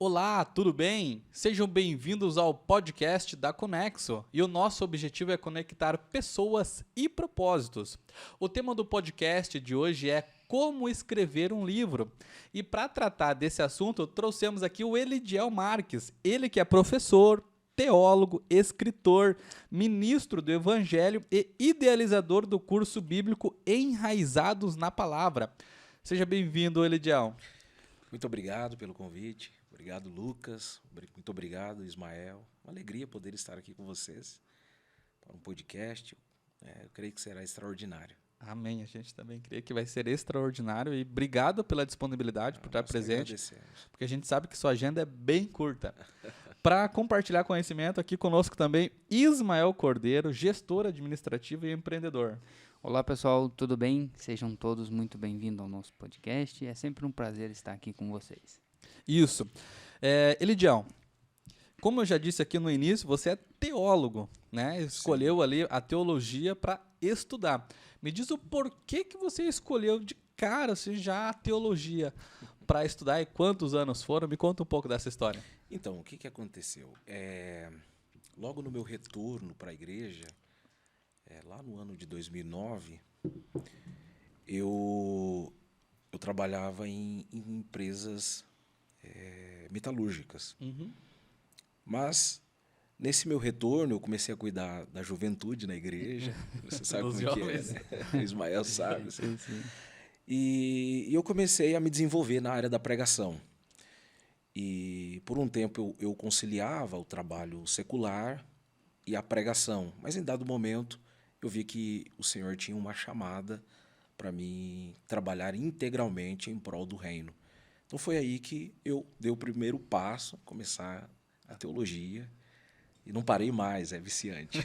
Olá, tudo bem? Sejam bem-vindos ao podcast da Conexo. E o nosso objetivo é conectar pessoas e propósitos. O tema do podcast de hoje é como escrever um livro. E para tratar desse assunto, trouxemos aqui o Elidiel Marques. Ele que é professor, teólogo, escritor, ministro do Evangelho e idealizador do curso bíblico Enraizados na Palavra. Seja bem-vindo, Elidiel. Muito obrigado pelo convite. Obrigado, Lucas. Muito obrigado, Ismael. Uma alegria poder estar aqui com vocês para um podcast. Eu creio que será extraordinário. Amém. A gente também crê que vai ser extraordinário e obrigado pela disponibilidade por estar presente, porque a gente sabe que sua agenda é bem curta. Para compartilhar conhecimento, aqui conosco também Ismael Cordeiro, gestor administrativo e empreendedor. Olá, pessoal, tudo bem? Sejam todos muito bem-vindos ao nosso podcast. É sempre um prazer estar aqui com vocês. Isso. Elidiel, como eu já disse aqui no início, você é teólogo, né? Escolheu ali a teologia para estudar. Me diz o porquê que você escolheu de cara assim, já a teologia para estudar e quantos anos foram? Me conta um pouco dessa história. Então, o que aconteceu? Logo no meu retorno para a igreja, lá no ano de 2009, eu trabalhava em empresas metalúrgicas. Uhum. Mas, nesse meu retorno, eu comecei a cuidar da juventude na igreja. Você sabe como é que é, né? O Ismael sabe. Sim, sim. E eu comecei a me desenvolver na área da pregação. E, por um tempo, eu conciliava o trabalho secular e a pregação. Mas, em dado momento, eu vi que o Senhor tinha uma chamada para mim trabalhar integralmente em prol do reino. Então foi aí que eu dei o primeiro passo, começar a teologia, e não parei mais, é viciante.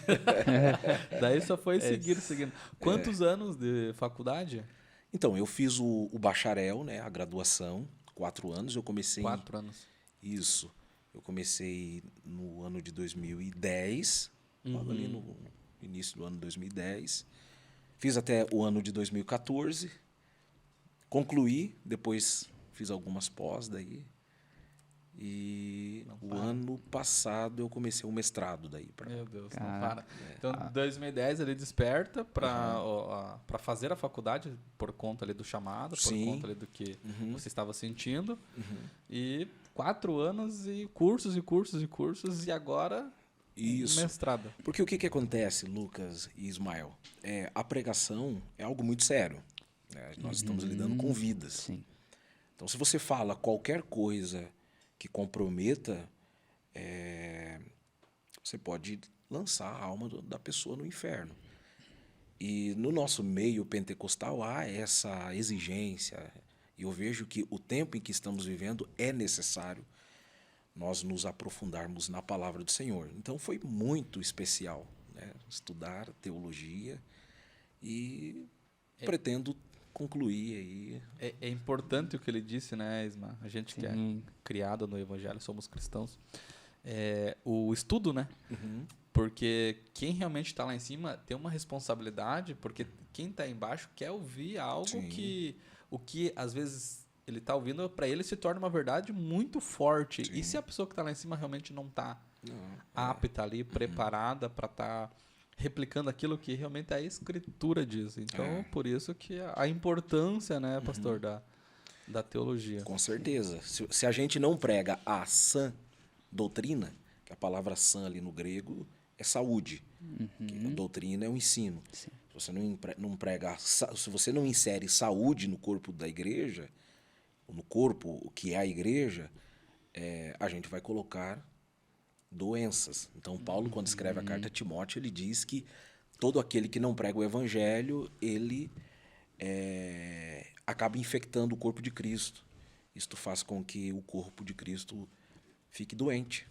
Daí só foi seguindo. Quantos anos de faculdade? Então, eu fiz o bacharel, né, a graduação, 4 anos, eu comecei... 4 anos. Isso, eu comecei no ano de 2010, logo ali no início do ano de 2010, fiz até o ano de 2014, concluí, depois... Fiz algumas pós daí. E o ano passado eu comecei um mestrado daí. Meu Deus, não para. Então, em 2010 ele desperta para fazer a faculdade por conta ali do chamado, por conta ali do que você estava sentindo. E 4 anos e cursos e cursos e cursos e agora mestrado. Porque o que acontece, Lucas e Ismael? A pregação é algo muito sério. Né? Nós estamos lidando com vidas. Sim. Então, se você fala qualquer coisa que comprometa, você pode lançar a alma da pessoa no inferno. E no nosso meio pentecostal há essa exigência. E eu vejo que o tempo em que estamos vivendo é necessário nós nos aprofundarmos na palavra do Senhor. Então, foi muito especial, né, estudar teologia e pretendo concluir aí. É importante o que ele disse, né, Isma? A gente que é criado no Evangelho, somos cristãos. O estudo, né? Porque quem realmente está lá em cima tem uma responsabilidade, porque quem está embaixo quer ouvir algo que às vezes ele está ouvindo, para ele se torna uma verdade muito forte. E se a pessoa que está lá em cima realmente não está apta ali, preparada para estar replicando aquilo que realmente a Escritura diz. Então, por isso que a importância, né, pastor, da teologia. Com certeza. Se a gente não prega a sã doutrina, que a palavra sã ali no grego é saúde, que a doutrina é o ensino. Sim. Se você não prega, se você não insere saúde no corpo da igreja, no corpo que é a igreja, a gente vai colocar doenças. Então, Paulo, quando escreve a carta a Timóteo, ele diz que todo aquele que não prega o evangelho, ele acaba infectando o corpo de Cristo. Isto faz com que o corpo de Cristo fique doente.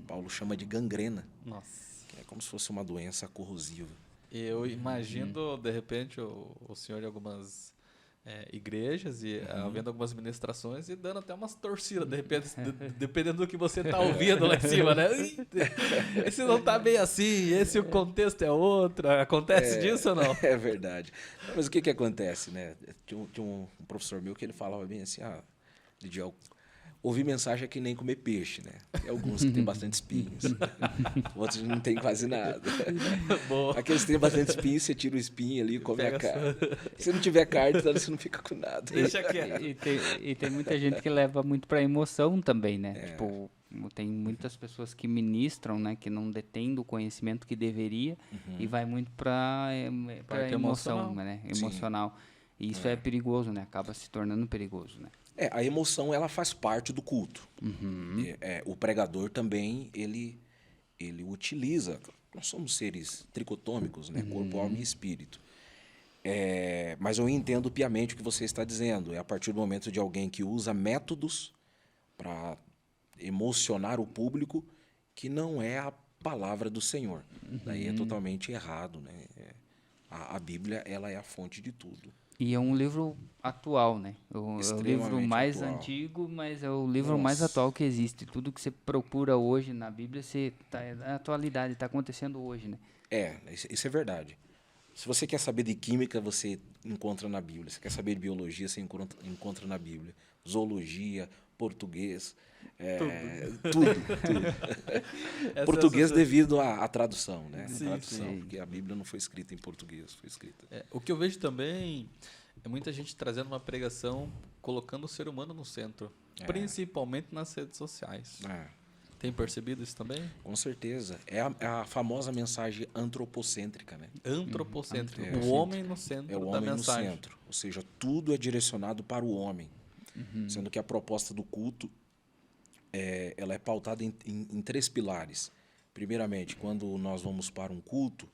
Paulo chama de gangrena. Nossa. Que é como se fosse uma doença corrosiva. Eu imagino, de repente, o senhor em algumas igrejas e vendo algumas ministrações e dando até umas torcidas, de repente, dependendo do que você está ouvindo lá em cima, né? Esse não está bem assim, esse o contexto é outro. Acontece disso ou não? É verdade. Mas o que acontece, né? Tinha um professor meu que ele falava bem assim, Lidiel, Ouvir mensagem é que nem comer peixe, né? Tem alguns que tem bastante espinhos. Outros não tem quase nada. Aqueles que tem bastante espinho, você tira o espinho ali e come a carne. Se não tiver carne, então você não fica com nada. Deixa quieto. E tem muita gente que leva muito pra emoção também, né? Tipo, tem muitas pessoas que ministram, né? Que não detêm do conhecimento que deveria e vai muito pra emoção, né? Emocional. E isso é perigoso, né? Acaba se tornando perigoso, né? A emoção, ela faz parte do culto. O pregador também, ele utiliza... Nós somos seres tricotômicos, né? Corpo, alma e espírito. Mas eu entendo piamente o que você está dizendo. É a partir do momento de alguém que usa métodos para emocionar o público que não é a palavra do Senhor. Daí é totalmente errado, né? A Bíblia, ela é a fonte de tudo. E é um livro atual, né? É o livro mais antigo, mas é o livro mais atual que existe. Tudo que você procura hoje na Bíblia, é na atualidade, está acontecendo hoje, né? Isso é verdade. Se você quer saber de química, você encontra na Bíblia. Se quer saber de biologia, você encontra na Bíblia. Zoologia, português, tudo. Português devido à tradução, né? Porque a Bíblia não foi escrita em português, foi escrita. O que eu vejo também é muita gente trazendo uma pregação colocando o ser humano no centro, principalmente nas redes sociais. Tem percebido isso também? Com certeza. É a famosa mensagem antropocêntrica, né? Antropocêntrica. O homem no centro o homem no centro. Ou seja, tudo é direcionado para o homem. Sendo que a proposta do culto ela é pautada em 3 pilares. Primeiramente, quando nós vamos para um culto,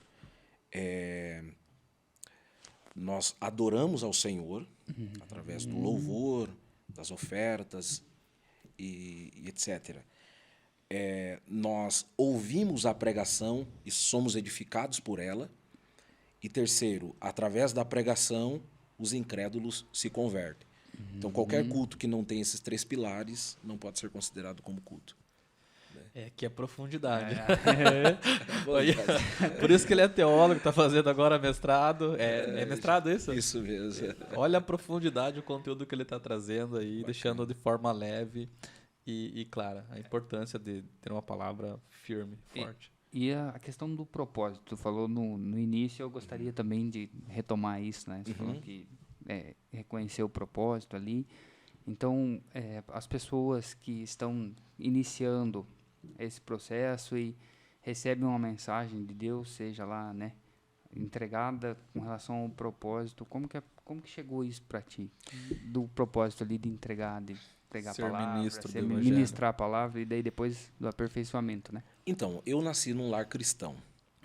nós adoramos ao Senhor através do louvor, das ofertas e etc. Nós ouvimos a pregação e somos edificados por ela. E terceiro, através da pregação, os incrédulos se convertem. Então, qualquer culto que não tem esses 3 pilares não pode ser considerado como culto. Que é profundidade. Por isso que ele é teólogo, está fazendo agora mestrado. É mestrado isso? Isso mesmo. Olha a profundidade, o conteúdo que ele está trazendo aí, deixando de forma leve e clara. A importância de ter uma palavra firme, forte. E a questão do propósito, tu falou no início, eu gostaria também de retomar isso, né? Você falou que reconhecer o propósito ali. Então, as pessoas que estão iniciando esse processo e recebem uma mensagem de Deus, seja lá, né, entregada com relação ao propósito, como que chegou isso para ti? Do propósito ali de entregar, de pregar a palavra, ministrar a palavra e daí depois do aperfeiçoamento, né? Então, eu nasci num lar cristão.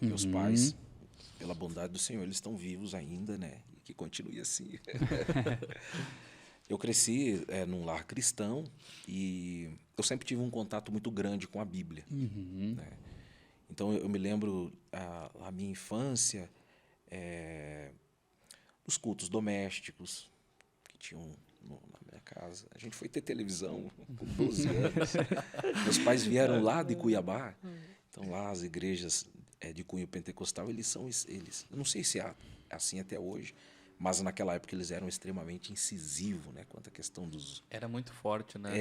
Meus pais, pela bondade do Senhor, eles estão vivos ainda, né? E que continue assim. Eu cresci num lar cristão e eu sempre tive um contato muito grande com a Bíblia. Né? Então, eu me lembro a minha infância, os cultos domésticos que tinham na minha casa. A gente foi ter televisão com 12 anos. Meus pais vieram lá de Cuiabá. Então, lá as igrejas de cunho pentecostal, eles eu não sei se é assim até hoje, mas naquela época eles eram extremamente incisivos, né, quanto à questão dos... Era muito forte, né?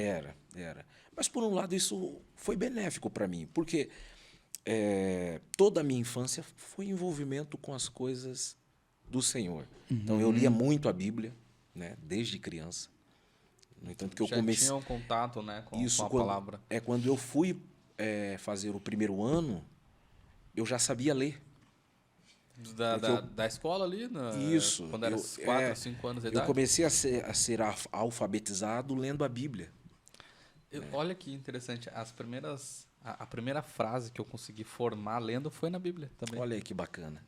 Era. Mas, por um lado, isso foi benéfico para mim, porque toda a minha infância foi envolvimento com as coisas do Senhor. Então, eu lia muito a Bíblia, né, desde criança. No entanto, que eu comecei... Já tinha um contato, né, com a palavra. Quando eu fui fazer o primeiro ano, eu já sabia ler. Da escola ali? Isso. Quando era 4 ou 5 anos de idade? Eu comecei a ser alfabetizado lendo a Bíblia. Olha que interessante. A primeira frase que eu consegui formar lendo foi na Bíblia também. Olha aí que bacana.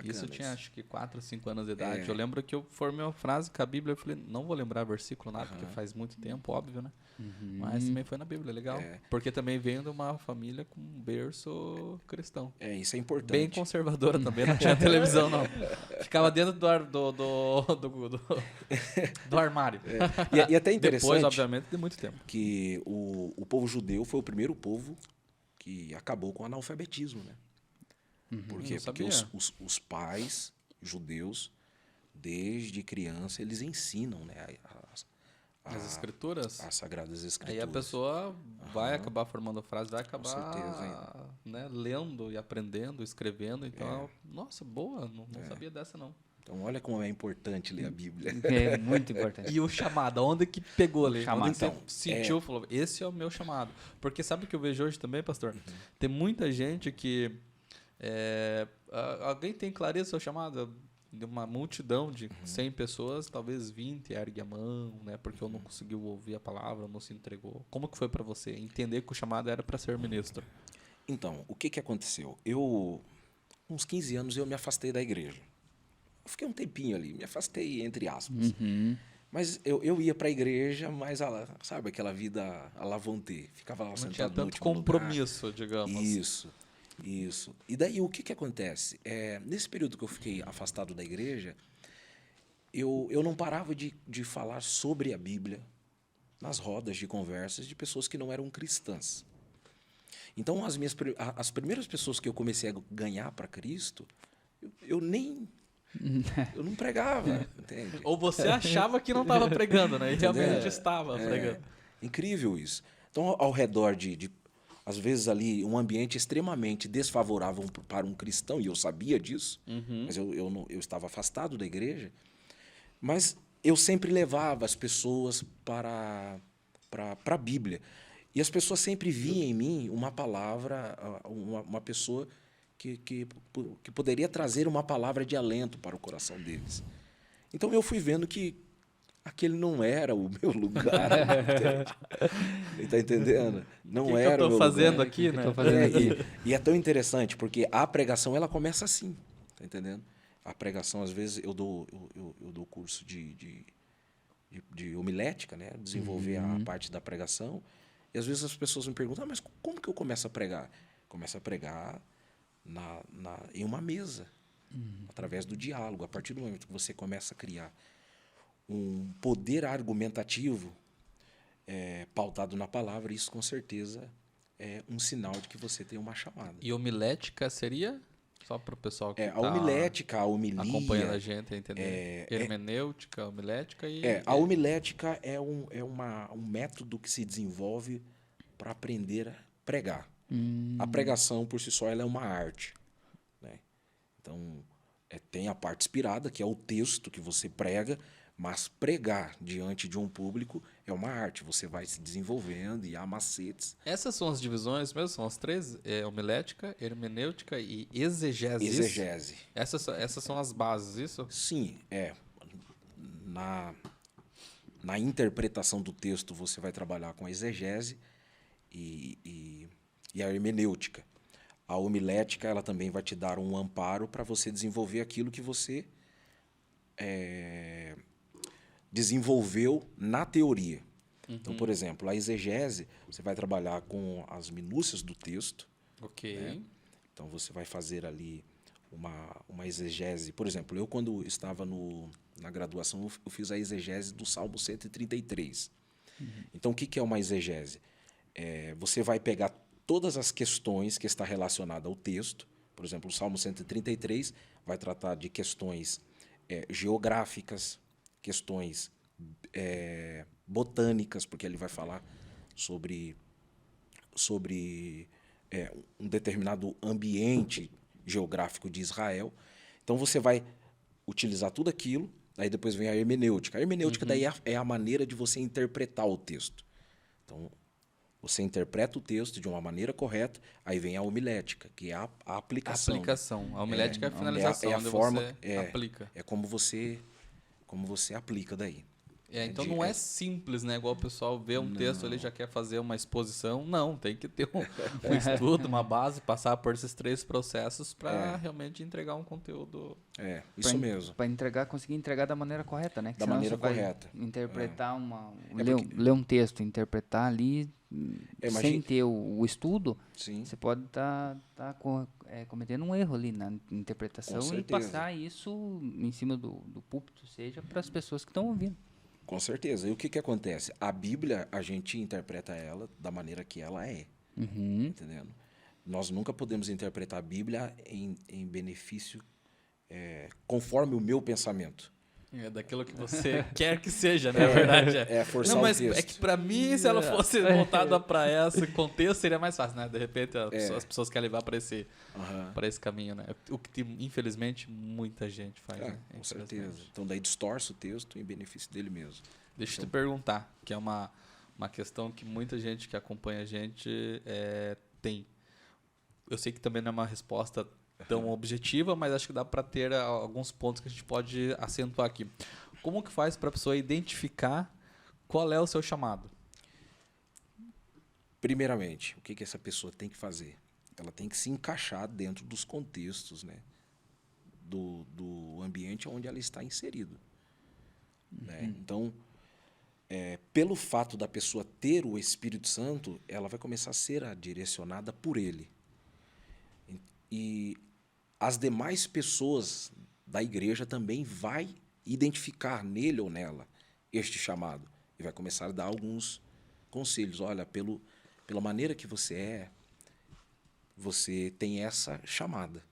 Isso eu tinha acho que 4 ou 5 anos de idade. Eu lembro que eu formei uma frase com a Bíblia. Eu falei, não vou lembrar versículo nada, porque faz muito tempo, óbvio, né? Mas também foi na Bíblia, legal. Porque também venho de uma família com um berço cristão. Isso é importante. Bem conservadora também, não tinha televisão, não. Ficava dentro do armário. E até interessante... Depois, obviamente, de muito tempo. Que o povo judeu foi o primeiro povo que acabou com o analfabetismo, né? Por quê? Porque os pais judeus, desde criança, eles ensinam, né, as escrituras, as Sagradas Escrituras. aí a pessoa vai acabar formando a frase, vai acabar certeza, né, lendo e aprendendo, escrevendo. Então, nossa, boa, não sabia dessa não. Então, olha como é importante ler a Bíblia. É muito importante. E o chamado, onde que pegou ali? chamado. Onde que Então, você sentiu, falou, esse é o meu chamado. Porque sabe o que eu vejo hoje também, pastor? Tem muita gente que... alguém tem clareza do seu chamado? De uma multidão de 100 pessoas, talvez 20 ergue a mão, né? Porque eu não conseguiu ouvir a palavra, não se entregou. Como que foi para você entender que o chamado era para ser ministro? Então, o que aconteceu? Uns 15 anos, eu me afastei da igreja. Eu fiquei um tempinho ali, me afastei, entre aspas. Mas eu ia para a igreja, mas, sabe, aquela vida à la volonté. Ficava lá Não sentado tinha no tanto último compromisso, digamos. Isso. E daí, o que acontece? Nesse período que eu fiquei afastado da igreja, eu não parava de falar sobre a Bíblia nas rodas de conversas de pessoas que não eram cristãs. Então, as primeiras pessoas que eu comecei a ganhar para Cristo, eu não pregava, entende? Ou você achava que não estava pregando, né? E realmente estava pregando. Incrível isso. Então, ao redor às vezes ali, um ambiente extremamente desfavorável para um cristão, e eu sabia disso, mas eu estava afastado da igreja, mas eu sempre levava as pessoas para a Bíblia. E as pessoas sempre viam em mim uma palavra, uma pessoa que poderia trazer uma palavra de alento para o coração deles. Então eu fui vendo que aquele não era o meu lugar. Está entendendo? Não era o meu lugar. O que eu estou fazendo aqui, né? E é tão interessante, porque a pregação ela começa assim. Está entendendo? A pregação, às vezes, eu dou curso de homilética, né? Desenvolver a parte da pregação. E às vezes as pessoas me perguntam, mas como que eu começo a pregar? Começo a pregar em uma mesa, através do diálogo. A partir do momento que você começa a criar um poder argumentativo pautado na palavra, isso com certeza é um sinal de que você tem uma chamada. E homilética seria? Só para o pessoal que a homilética, a homilia... acompanhando a gente a entender. Hermenêutica, homilética e... a homilética é um método que se desenvolve para aprender a pregar. A pregação, por si só, ela é uma arte. Né? Então, tem a parte inspirada, que é o texto que você prega, mas pregar diante de um público é uma arte. Você vai se desenvolvendo e há macetes. Essas são as divisões mesmo? São as três? Homilética, hermenêutica e exegese. Exegese. Essas são as bases, isso? Sim, Na interpretação do texto, você vai trabalhar com a exegese e a hermenêutica. A homilética, ela também vai te dar um amparo para você desenvolver aquilo que você desenvolveu na teoria. Então, por exemplo, a exegese, você vai trabalhar com as minúcias do texto. Ok. Né? Então, você vai fazer ali uma exegese. Por exemplo, eu, quando estava na graduação, eu fiz a exegese do Salmo 133. Então, o que é uma exegese? Você vai pegar todas as questões que está relacionada ao texto. Por exemplo, o Salmo 133 vai tratar de questões geográficas, questões botânicas, porque ele vai falar sobre um determinado ambiente geográfico de Israel. Então, você vai utilizar tudo aquilo, aí depois vem a hermenêutica. A hermenêutica daí é a maneira de você interpretar o texto. Então, você interpreta o texto de uma maneira correta, aí vem a homilética, que é a aplicação. A homilética é a finalização, a forma, você aplica. É como você aplica daí. Então não é simples, né? Igual o pessoal vê um texto ali, já quer fazer uma exposição. Não, tem que ter um estudo, uma base, passar por esses 3 processos para realmente entregar um conteúdo. Isso mesmo. Para conseguir entregar da maneira correta, né? Da maneira correta. Interpretar ler um texto, interpretar ali, sem ter o estudo, sim, você pode estar cometendo um erro ali na interpretação e passar isso em cima do púlpito, seja para as pessoas que estão ouvindo. Com certeza. E o que acontece? A Bíblia, a gente interpreta ela da maneira que ela é. Entendendo? Nós nunca podemos interpretar a Bíblia em benefício conforme o meu pensamento. É daquilo que você quer que seja, né? Na verdade. Forçar não, mas o texto. é que pra mim, se ela fosse voltada pra esse contexto, seria mais fácil, né? De repente, as pessoas querem levar pra esse caminho, né? O que, infelizmente, muita gente faz, né? Com certeza. Então, daí distorce o texto em benefício dele mesmo. Deixa eu te perguntar, que é uma questão que muita gente que acompanha a gente tem. Eu sei que também não é uma resposta tão objetiva, mas acho que dá para ter alguns pontos que a gente pode acentuar aqui. Como que faz para a pessoa identificar qual é o seu chamado? Primeiramente, o que essa pessoa tem que fazer? Ela tem que se encaixar dentro dos contextos, né? do ambiente onde ela está inserida. Né? Então, pelo fato da pessoa ter o Espírito Santo, ela vai começar a ser direcionada por ele. E as demais pessoas da igreja também vai identificar nele ou nela este chamado e vai começar a dar alguns conselhos. Olha, pela maneira que você tem essa chamada.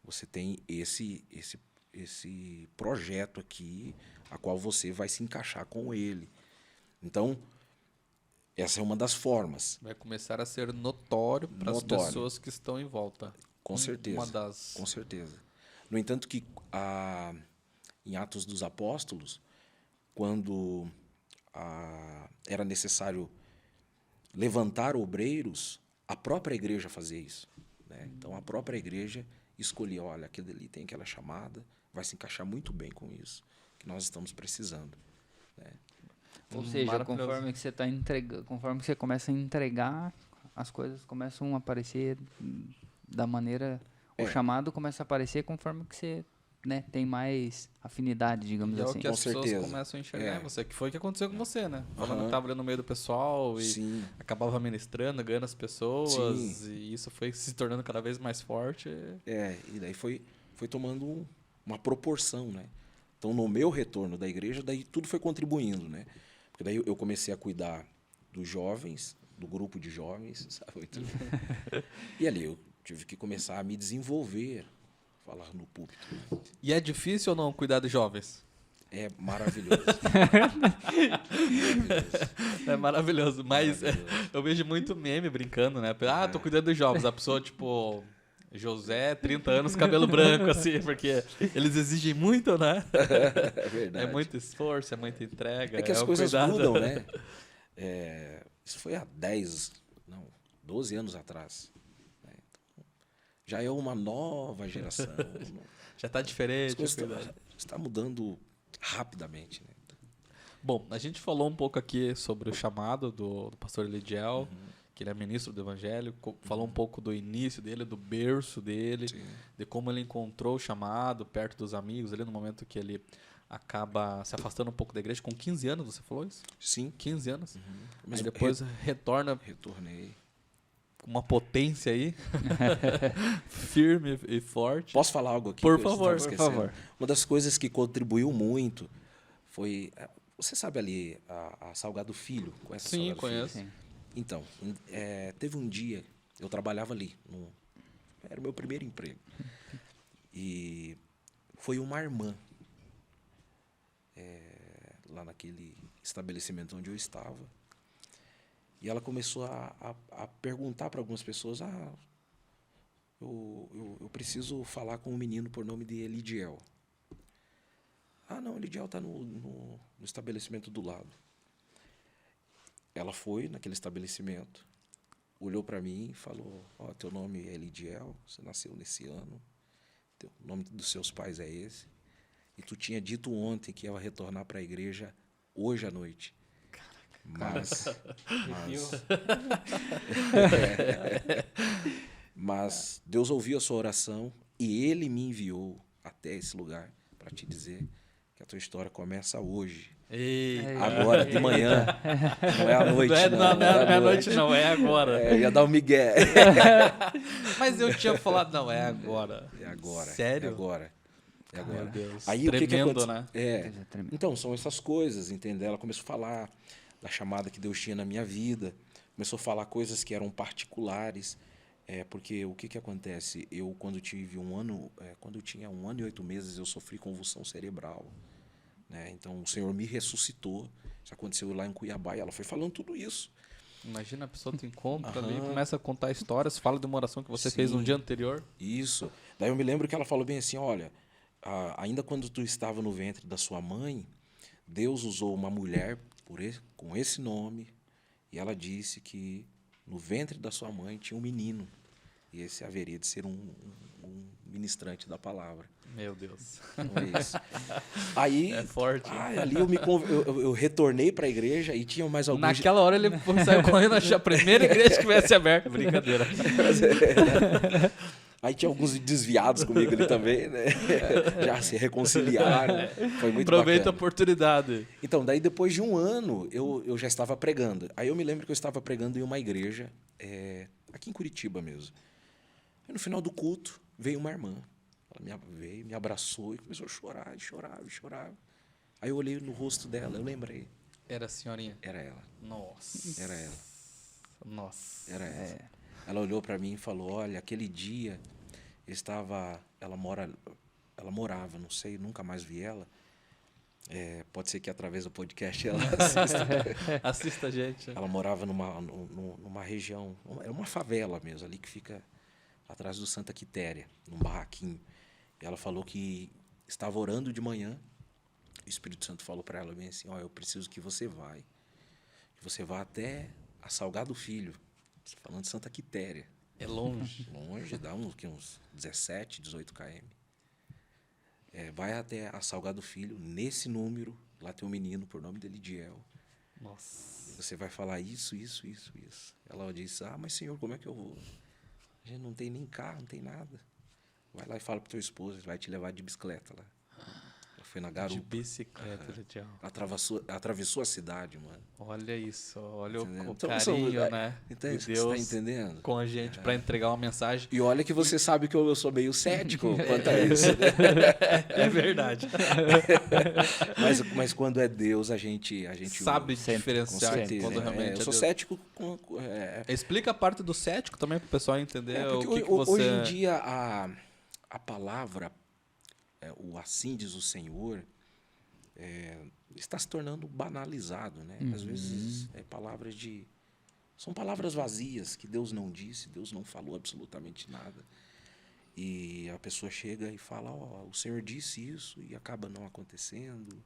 Você tem esse projeto aqui, a qual você vai se encaixar com ele. Então, essa é uma das formas. Vai começar a ser notório para as pessoas que estão em volta. Com certeza. Com certeza. No entanto, que em Atos dos Apóstolos, quando era necessário levantar obreiros, a própria igreja fazia isso. Né? Então, a própria igreja escolhia, olha, aquele ali tem aquela chamada, vai se encaixar muito bem com isso, que nós estamos precisando. Né? Ou seja, conforme que você está entregando, conforme que você começa a entregar, as coisas começam a aparecer da maneira... O chamado começa a aparecer conforme que você, né, tem mais afinidade, digamos assim. É o que as pessoas começam a enxergar em você, que foi o que aconteceu com você, né? Falando que estava ali no meio do pessoal e acabava ministrando, ganhando as pessoas, e isso foi se tornando cada vez mais forte. E daí foi tomando uma proporção, né? Então, no meu retorno da igreja, daí tudo foi contribuindo, né? Porque daí eu comecei a cuidar dos jovens, do grupo de jovens, sabe? E ali eu tive que começar a me desenvolver, falar no púlpito. E é difícil ou não cuidar de jovens? É maravilhoso. É maravilhoso. Mas eu vejo muito meme brincando, né? Tô cuidando dos jovens. A pessoa, tipo, José, 30 anos, cabelo branco, assim, porque eles exigem muito, né? É verdade. É muito esforço, é muita entrega. É que as coisas mudam, né? Isso foi há 12 anos atrás. Já é uma nova geração. Já está diferente. Está mudando rapidamente. Né? Bom, a gente falou um pouco aqui sobre o chamado do pastor Elidiel, que ele é ministro do Evangelho, falou um pouco do início dele, do berço dele, de como ele encontrou o chamado perto dos amigos, ali no momento que ele acaba se afastando um pouco da igreja. Com 15 anos, você falou isso? Sim. 15 anos. Mas aí depois retornei. Uma potência aí, firme e forte. Posso falar algo aqui? Por favor. Uma das coisas que contribuiu muito foi... Você sabe ali a Salgado Filho? Conhece Sim, Salgado conheço. Filho? Então, teve um dia, eu trabalhava ali, era o meu primeiro emprego, e foi uma irmã, lá naquele estabelecimento onde eu estava, e ela começou a perguntar para algumas pessoas, eu preciso falar com um menino por nome de Elidiel. Não, Elidiel está no estabelecimento do lado. Ela foi naquele estabelecimento, olhou para mim e falou, teu nome é Elidiel, você nasceu nesse ano, o nome dos seus pais é esse, e tu tinha dito ontem que ia retornar para a igreja hoje à noite. Mas Deus ouviu a sua oração e Ele me enviou até esse lugar para te dizer que a tua história começa hoje. Agora, de manhã. Não é à noite, não é à noite, não. É agora. Ia dar um migué. Mas eu tinha falado, não, é agora. É agora. Sério? É agora. Meu Deus. Aí, tremendo, o que né? Então, são essas coisas, entendeu? Ela começou a falar da chamada que Deus tinha na minha vida. Começou a falar coisas que eram particulares. Porque o que acontece? Eu, quando tive quando eu tinha 1 ano e 8 meses, eu sofri convulsão cerebral. Né? Então, o Senhor me ressuscitou. Isso aconteceu lá em Cuiabá e ela foi falando tudo isso. Imagina a pessoa te encontra ali, começa a contar histórias, fala de uma oração que você fez no dia anterior. Isso. Daí eu me lembro que ela falou bem assim, olha, ainda quando tu estava no ventre da sua mãe, Deus usou uma mulher com esse nome e ela disse que no ventre da sua mãe tinha um menino. E esse haveria de ser um ministrante da palavra. Meu Deus. Então é isso. Aí, é forte. Ali eu retornei para a igreja e tinha mais alguns... Naquela hora ele saiu correndo, achou a primeira igreja que tivesse aberta. Brincadeira. Aí tinha alguns desviados comigo ali também, né? Já se reconciliaram. Foi muito Aproveita bacana. a oportunidade. Então, daí depois de 1 ano, eu já estava pregando. Aí eu me lembro que eu estava pregando em uma igreja, aqui em Curitiba mesmo. Aí no final do culto, veio uma irmã. Ela veio, me abraçou e começou a chorar, e chorava, e chorava. Aí eu olhei no rosto dela, eu lembrei. Era a senhorinha? Era ela. Nossa. Era ela. Nossa. Era ela. Ela olhou para mim e falou, olha, aquele dia ela morava, não sei, nunca mais vi ela. Pode ser que através do podcast ela assista. Assista a gente. Ela morava numa região, é uma favela mesmo, ali que fica atrás do Santa Quitéria, num barraquinho. E ela falou que estava orando de manhã, o Espírito Santo falou para ela bem assim, eu preciso que você vá até a Salgado Filho, falando de Santa Quitéria. É longe. Longe, dá uns 17, 18 km. Vai até a Salgado Filho, nesse número, lá tem um menino, por nome dele, Diel. Nossa. Você vai falar isso. Ela disse, mas senhor, como é que eu vou? A gente não tem nem carro, não tem nada. Vai lá e fala pro teu esposo, ele vai te levar de bicicleta lá. Ela foi na garupa. De bicicleta, Diel. Atravessou a cidade, mano. Olha isso, olha o então, carinho, né? Então, de você Deus tá entendendo? com a gente para entregar uma mensagem. E olha que você sabe que eu sou meio cético quanto a isso, né? É verdade. mas quando é Deus, a gente sabe diferenciar quando realmente eu sou cético. Explica a parte do cético também para o pessoal entender o que você... Hoje em dia, a palavra, o assim diz o Senhor, está se tornando banalizado, né? Às vezes são palavras vazias que Deus não disse, Deus não falou absolutamente nada. E a pessoa chega e fala, o Senhor disse isso e acaba não acontecendo.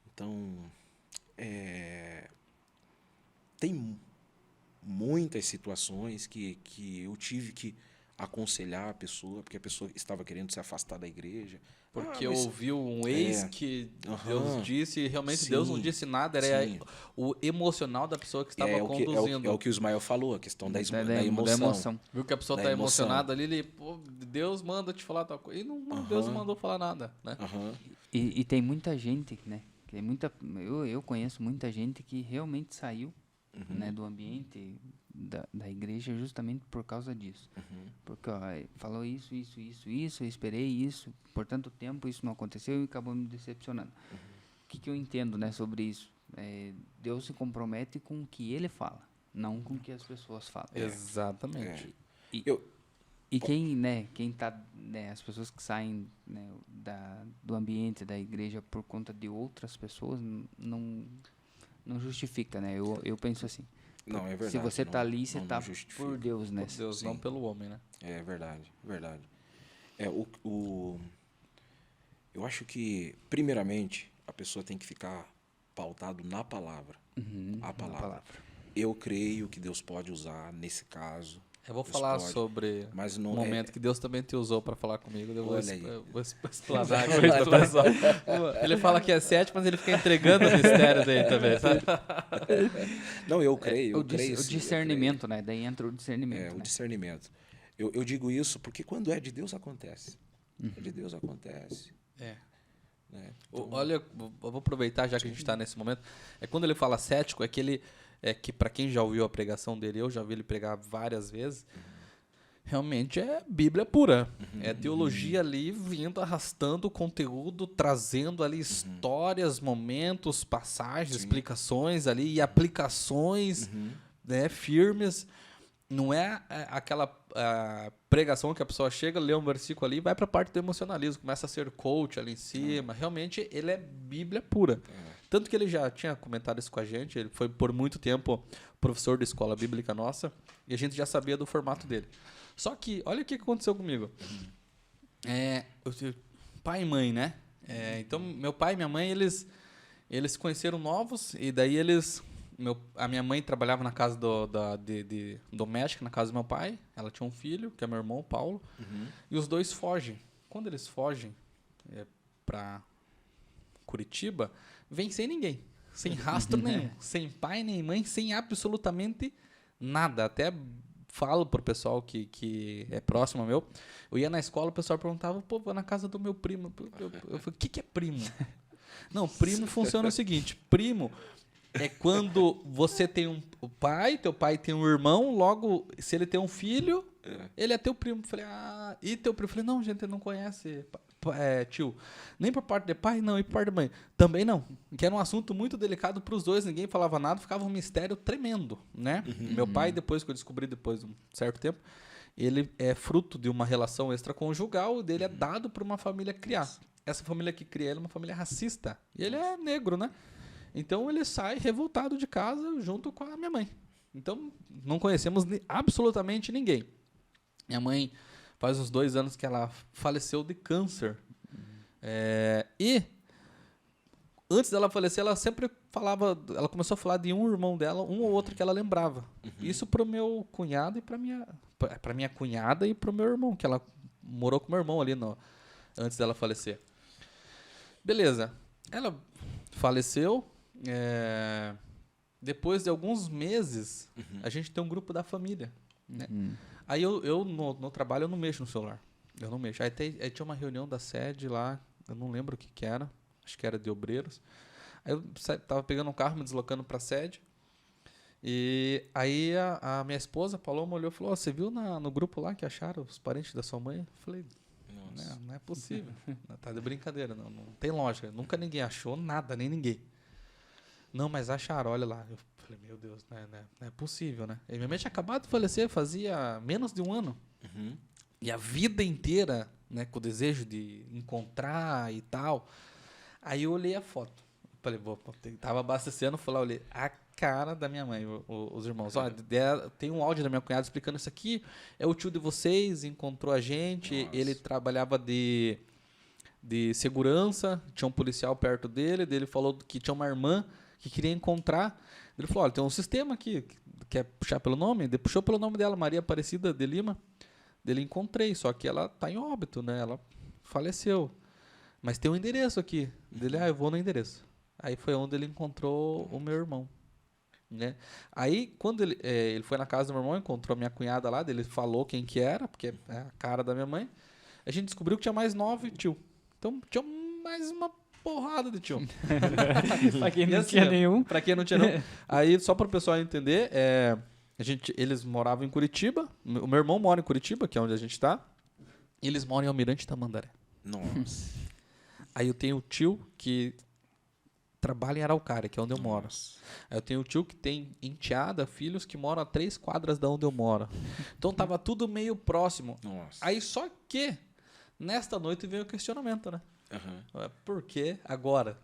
Então, tem muitas situações que eu tive que aconselhar a pessoa, porque a pessoa estava querendo se afastar da igreja. Porque ouviu um ex que Deus disse, e realmente Deus não disse nada, era o emocional da pessoa que estava conduzindo. É o que o Ismael falou, a questão da emoção. Viu que a pessoa está emocionada ali, Deus manda te falar tal coisa. E Deus não mandou falar nada, né? E tem muita gente, né? Eu conheço muita gente que realmente saiu né, do ambiente da igreja justamente por causa disso. Porque falou isso, eu esperei isso, por tanto tempo isso não aconteceu e acabou me decepcionando. O que eu entendo, né, sobre isso? Deus se compromete com o que ele fala, não com o que as pessoas falam. Exatamente. E quem tá, né, as pessoas que saem, né, do ambiente da igreja por conta de outras pessoas não justifica, né? Eu penso assim. Não, é verdade. Se você está ali, você está por Deus, né? Por Deus, não pelo homem, né? É verdade. Eu acho que, primeiramente, a pessoa tem que ficar pautado na palavra. A palavra. Eu creio que Deus pode usar nesse caso. Eu vou falar sobre o momento que Deus também te usou para falar comigo. Eu vou explanar aqui. Ele fala que é cético, mas ele fica entregando o mistério dele também, sabe? Não, eu creio. O discernimento, né? Daí entra o discernimento. O discernimento. Eu digo isso porque quando é de Deus, acontece. É de Deus, acontece. Né? Então, olha, eu vou aproveitar já que a gente está nesse momento. Quando ele fala cético, que para quem já ouviu a pregação dele, eu já vi ele pregar várias vezes, realmente é Bíblia pura. É teologia ali vindo, arrastando o conteúdo, trazendo ali histórias, momentos, passagens, explicações ali e aplicações, né, firmes. não é aquela pregação que a pessoa chega, lê um versículo ali e vai para a parte do emocionalismo, começa a ser coach ali em cima. Realmente, ele é Bíblia pura. Tanto que ele já tinha comentado isso com a gente, ele foi por muito tempo professor da escola bíblica nossa, e a gente já sabia do formato dele. Só que, olha o que aconteceu comigo. Pai e mãe, né? Então, meu pai e minha mãe, eles se conheceram novos, e daí a minha mãe trabalhava na casa de doméstica, na casa do meu pai. Ela tinha um filho, que é meu irmão, o Paulo. E os dois fogem. Quando eles fogem para Curitiba, vem sem ninguém. Sem rastro nenhum. Sem pai nem mãe, sem absolutamente nada. Até falo pro pessoal que é próximo ao meu. Eu ia na escola, o pessoal perguntava, pô, vou na casa do meu primo. Eu falei, o que é primo? Não, primo funciona o seguinte. Primo é quando você tem um pai, teu pai tem um irmão, logo, se ele tem um filho, ele é teu primo. Falei, e teu primo? Falei, não, gente, ele não conhece tio. Nem por parte de pai, não, e por parte de mãe. Também não. Que era um assunto muito delicado para os dois, ninguém falava nada, ficava um mistério tremendo, né? Meu pai, depois que eu descobri, depois de um certo tempo, ele é fruto de uma relação extraconjugal, dele é dado para uma família criar. Essa família que cria ele é uma família racista. E ele é negro, né? Então ele sai revoltado de casa junto com a minha mãe. Então não conhecemos absolutamente ninguém. Minha mãe faz uns 2 anos que ela faleceu de câncer. E antes dela falecer, ela sempre falava, ela começou a falar de um irmão dela, um ou outro que ela lembrava. Isso pro meu cunhado e pra minha cunhada e pro meu irmão, que ela morou com o meu irmão ali antes dela falecer. Beleza. Ela faleceu. Depois de alguns meses, a gente tem um grupo da família. Né? Aí eu no trabalho, eu não mexo no celular. Eu não mexo. Aí tinha uma reunião da sede lá, eu não lembro o que era. Acho que era de obreiros. Aí eu tava pegando um carro, me deslocando pra sede. E aí a minha esposa, Paloma, olhou e falou, você viu no grupo lá que acharam os parentes da sua mãe? Eu falei, não é possível. Tá de brincadeira, não tem lógica. Nunca ninguém achou nada, nem ninguém. Não, mas acharam, olha lá. Eu falei, meu Deus, não é possível, né? E minha mãe tinha acabado de falecer, fazia menos de 1 ano. E a vida inteira, né, com o desejo de encontrar e tal. Aí eu olhei a foto. Falei, tava abastecendo, fui lá, olhei a cara da minha mãe, os irmãos. Olha, tem um áudio da minha cunhada explicando isso aqui. É o tio de vocês, encontrou a gente. Nossa. Ele trabalhava de segurança, tinha um policial perto dele. Ele falou que tinha uma irmã que queria encontrar. Ele falou, olha, tem um sistema aqui, quer puxar pelo nome? Ele puxou pelo nome dela, Maria Aparecida de Lima. Dele encontrei, só que ela tá em óbito, né? Ela faleceu. Mas tem um endereço aqui. Dele, eu vou no endereço. Aí foi onde ele encontrou o meu irmão. Né? Aí, quando ele foi na casa do meu irmão, encontrou a minha cunhada lá, ele falou quem que era, porque é a cara da minha mãe. A gente descobriu que tinha mais 9 tio. Então, tinha mais uma porrada de tio. Pra quem não tinha nenhum. Pra quem não tinha nenhum. Aí, só para o pessoal entender, eles moravam em Curitiba. O meu irmão mora em Curitiba, que é onde a gente está. E eles moram em Almirante Tamandaré. Nossa. Aí eu tenho o tio que trabalha em Araucária, que é onde eu moro. Aí eu tenho o tio que tem enteada, filhos que moram a 3 quadras da onde eu moro. Então tava tudo meio próximo. Nossa. Aí só que nesta noite veio o questionamento, né? Por que agora?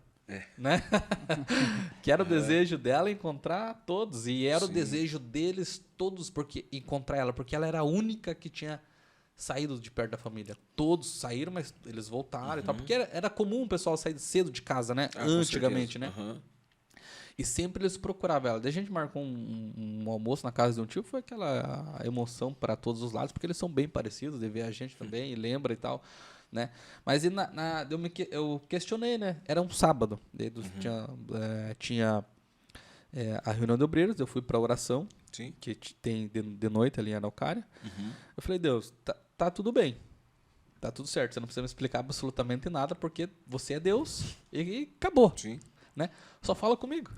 Né? Que era o desejo dela encontrar todos. E era o desejo deles todos encontrar ela, porque ela era a única que tinha saído de perto da família. Todos saíram, mas eles voltaram e tal. Porque era comum o pessoal sair cedo de casa, né? Antigamente, né? E sempre eles procuravam ela. Daí a gente marcou um almoço na casa de um tio, foi aquela emoção para todos os lados, porque eles são bem parecidos, de ver a gente também, e lembra e tal, né? Mas eu questionei, né? Era um sábado. Tinha a reunião de obreiros, eu fui para oração, que tem de noite ali em Araucária. Eu falei, Deus, tá tudo bem. Tá tudo certo. Você não precisa me explicar absolutamente nada, porque você é Deus e acabou. Né? Só fala comigo.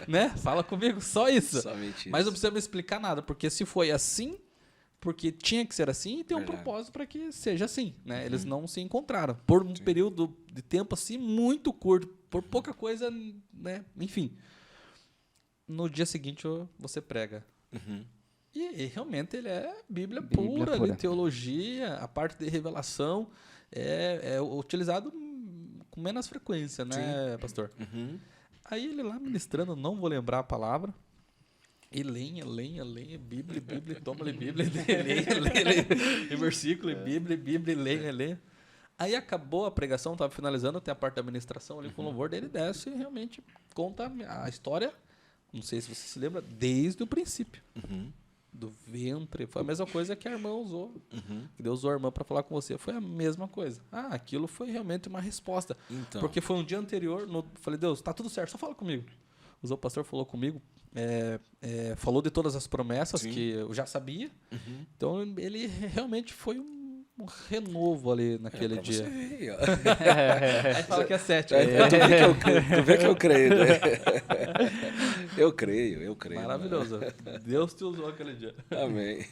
Né? Fala comigo, só isso. Mas não precisa me explicar nada, porque se foi assim, porque tinha que ser assim, e tem um propósito para que seja assim. Né? Eles não se encontraram. Por um período de tempo assim muito curto, por pouca coisa, né? Enfim. No dia seguinte você prega. E realmente ele é Bíblia Bíblia pura, pura. ali, teologia, a parte de revelação é utilizado com menos frequência, né, pastor? Aí ele lá ministrando, não vou lembrar a palavra, e lenha, Bíblia, toma-lhe Bíblia, lenha, e versículo, e Bíblia, lenha. Aí acabou a pregação, estava finalizando, tem a parte da administração ali com o louvor dele, desce e realmente conta a história, não sei se você se lembra, desde o princípio. Do ventre, foi a mesma coisa que a irmã usou. Que Deus usou a irmã para falar com você. Foi a mesma coisa. Aquilo foi realmente uma resposta. Então. Porque foi um dia anterior, falei, Deus, tá tudo certo, só fala comigo. O pastor falou comigo, falou de todas as promessas que eu já sabia. Então ele realmente foi um renovo ali naquele dia. Você veio, ó. Aí fala que é 7. Tu vê que eu creio, né? Eu creio. Maravilhoso. Deus te usou aquele dia. Amém.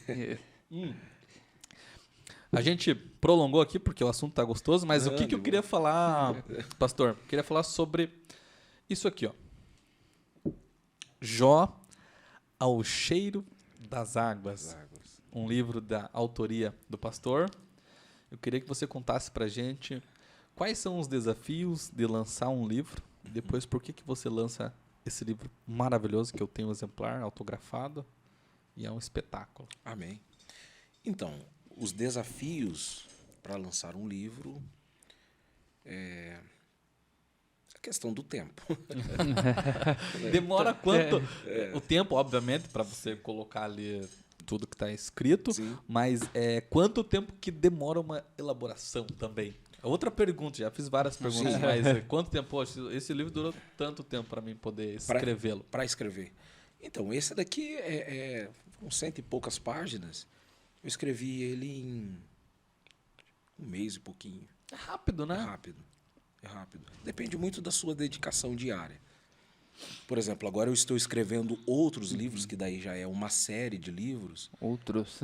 A gente prolongou aqui porque o assunto tá gostoso, mas o que eu queria falar, pastor? Eu queria falar sobre isso aqui, ó. Jó ao cheiro das águas. Um livro da autoria do pastor. Eu queria que você contasse pra gente quais são os desafios de lançar um livro. Depois, por que você lança esse livro maravilhoso, que eu tenho um exemplar autografado e é um espetáculo. Amém. Então, os desafios para lançar um livro é a questão do tempo. Demora quanto? O tempo, obviamente, para você colocar ali tudo que está escrito, Sim. mas quanto tempo que demora uma elaboração também? Outra pergunta, já fiz várias perguntas, mas quanto tempo? Poxa, esse livro durou tanto tempo para mim poder escrevê-lo. Para escrever. Então, esse daqui com 100 e poucas páginas. Eu escrevi ele em um mês e pouquinho. É rápido, né? É rápido. Depende muito da sua dedicação diária. Por exemplo, agora eu estou escrevendo outros livros, que daí já é uma série de livros. Outros.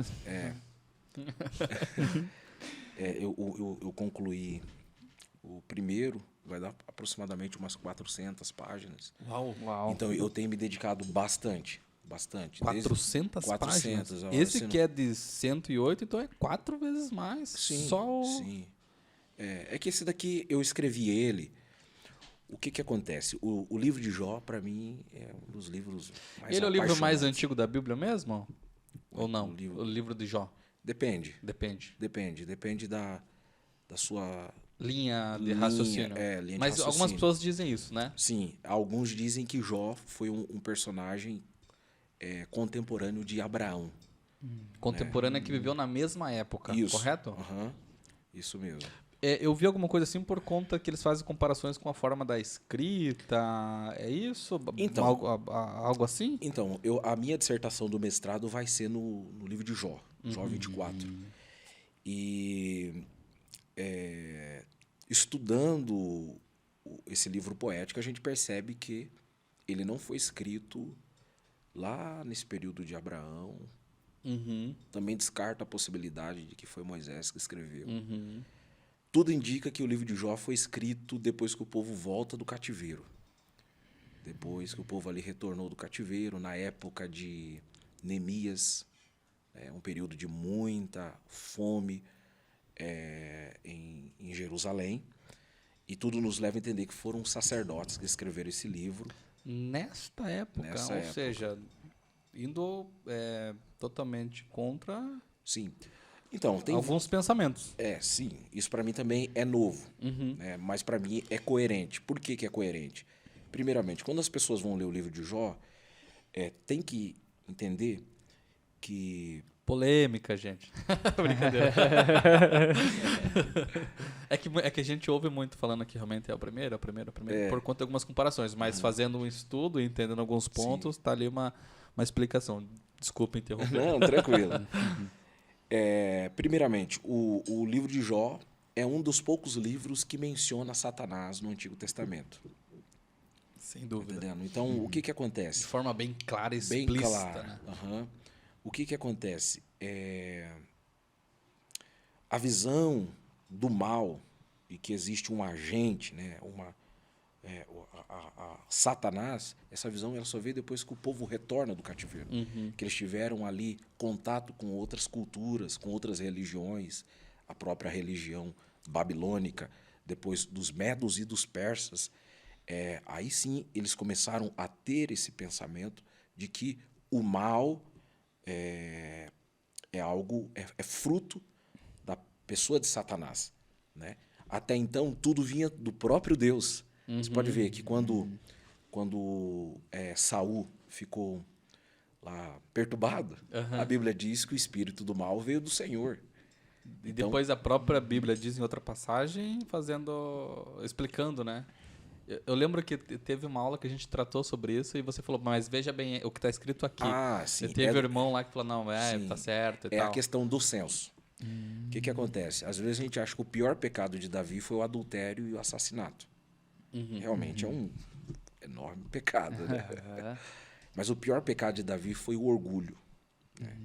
Eu concluí o primeiro, vai dar aproximadamente umas 400 páginas. Uau. Então eu tenho me dedicado bastante. 400 páginas? 400. Esse que é de 108, então é 4 vezes mais. Sim, sim. É que esse daqui, eu escrevi ele. O que acontece? O livro de Jó, para mim, é um dos livros mais Ele é o livro mais apaixonantes. antigo da Bíblia mesmo? Ou não? O O livro de Jó? Depende. Depende da sua linha de raciocínio. linha de Mas raciocínio. algumas pessoas dizem isso, né? Sim, alguns dizem que Jó foi um personagem contemporâneo de Abraão. Contemporânea que viveu na mesma época, Isso. correto? Aham. Isso mesmo. Eu vi alguma coisa assim por conta que eles fazem comparações com a forma da escrita. É isso? Então, algo assim? Então, a minha dissertação do mestrado vai ser no livro de Jó, Jó 24. E estudando esse livro poético, a gente percebe que ele não foi escrito lá nesse período de Abraão. Também descarta a possibilidade de que foi Moisés que escreveu. Tudo indica que o livro de Jó foi escrito depois que o povo volta do cativeiro. Depois que o povo ali retornou do cativeiro, na época de Neemias, um período de muita fome em Jerusalém. E tudo nos leva a entender que foram os sacerdotes que escreveram esse livro. Nesta época, seja, indo totalmente contra... Sim. Então, tem alguns pensamentos. Sim. Isso para mim também é novo. Né? Mas para mim é coerente. Por que é coerente? Primeiramente, quando as pessoas vão ler o livro de Jó, tem que entender que... Polêmica, gente. Brincadeira. É que a gente ouve muito falando que realmente é o primeiro, por conta de algumas comparações. Mas fazendo um estudo e entendendo alguns pontos, está ali uma explicação. Desculpa interromper. Não, tranquilo. Primeiramente, o livro de Jó é um dos poucos livros que menciona Satanás no Antigo Testamento. Sem dúvida. Entendendo? Então, o que acontece? De forma bem clara e explícita. Bem clara. Né? O que acontece? A visão do mal e que existe um agente, né? Satanás, essa visão ela só veio depois que o povo retorna do cativeiro. Que eles tiveram ali contato com outras culturas, com outras religiões, a própria religião babilônica, depois dos medos e dos persas. Aí sim eles começaram a ter esse pensamento de que o mal é fruto da pessoa de Satanás, né? Até então tudo vinha do próprio Deus. Você pode ver que quando Saul ficou lá perturbado, a Bíblia diz que o espírito do mal veio do Senhor. E depois a própria Bíblia diz em outra passagem, explicando, né? Eu lembro que teve uma aula que a gente tratou sobre isso e você falou, mas veja bem o que está escrito aqui. Sim. E teve o irmão lá que falou, não, tá certo e tal. É a questão do censo. O que acontece? Às vezes a gente acha que o pior pecado de Davi foi o adultério e o assassinato. Realmente é um enorme pecado, né? Mas o pior pecado de Davi foi o orgulho, né?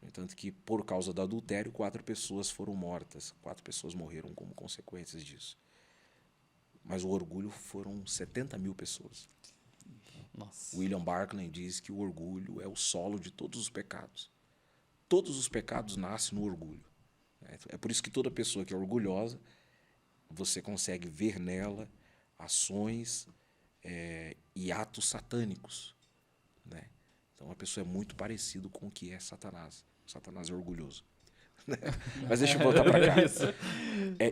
No entanto que, por causa do adultério, 4 pessoas foram mortas. 4 pessoas morreram como consequências disso. Mas o orgulho foram 70 mil pessoas. Nossa. William Barclay diz que o orgulho é o solo de todos os pecados. Todos os pecados nascem no orgulho. É por isso que toda pessoa que é orgulhosa, você consegue ver nela ações e atos satânicos, né? Então a pessoa é muito parecido com o que é Satanás. Satanás é orgulhoso. Mas deixa eu voltar para cá.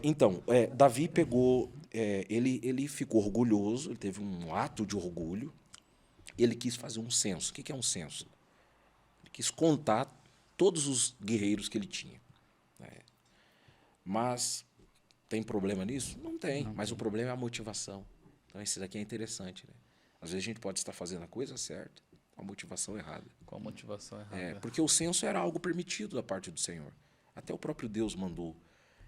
Então, Davi pegou, ele ficou orgulhoso, ele teve um ato de orgulho, ele quis fazer um censo. O que é um censo? Ele quis contar todos os guerreiros que ele tinha. Mas tem problema nisso? Não tem, mas o problema é a motivação. Então, esse daqui é interessante, né? Às vezes a gente pode estar fazendo a coisa certa, com a motivação errada. Com a motivação errada. Porque o censo era algo permitido da parte do Senhor. Até o próprio Deus mandou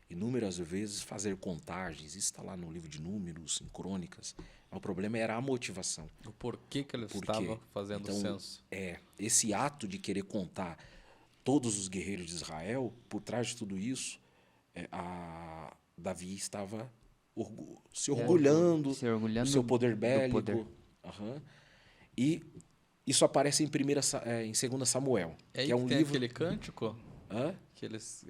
inúmeras vezes fazer contagens. Isso está lá no livro de Números, em Crônicas. Mas o problema era a motivação. O porquê que ele estava fazendo o censo. Esse ato de querer contar todos os guerreiros de Israel, por trás de tudo isso, Davi estava se orgulhando do seu poder bélico. E isso aparece em 2 Samuel. Que é um livro... aquele cântico? Que eles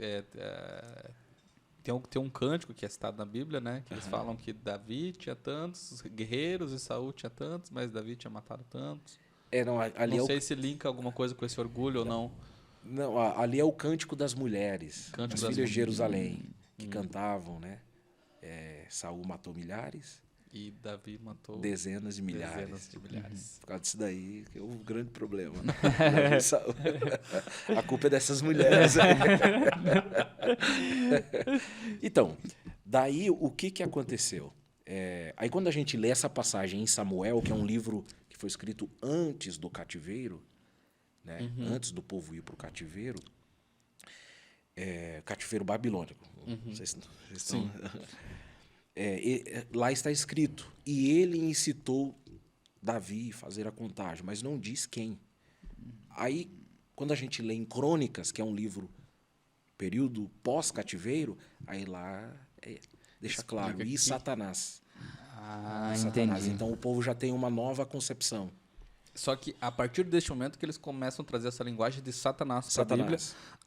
tem um cântico que é citado na Bíblia, né? Que eles falam que Davi tinha tantos guerreiros e Saul tinha tantos, mas Davi tinha matado tantos. Não sei se linka alguma coisa com esse orgulho ou não. Não, ali é o cântico das mulheres, as filhas de Jerusalém, que cantavam, né? Saul matou milhares. E Davi matou dezenas de milhares. Por causa disso daí, que é um grande problema. A culpa é dessas mulheres. Então, daí o que aconteceu? Aí quando a gente lê essa passagem em Samuel, que é um livro que foi escrito antes do cativeiro, né? Antes do povo ir para o cativeiro, cativeiro babilônico. Vocês estão... lá está escrito, e ele incitou Davi a fazer a contagem, mas não diz quem. Aí, quando a gente lê em Crônicas, que é um livro período pós-cativeiro, aí lá deixa claro, e Satanás. Entendi. Então o povo já tem uma nova concepção. Só que a partir deste momento que eles começam a trazer essa linguagem de Satanás para a Bíblia,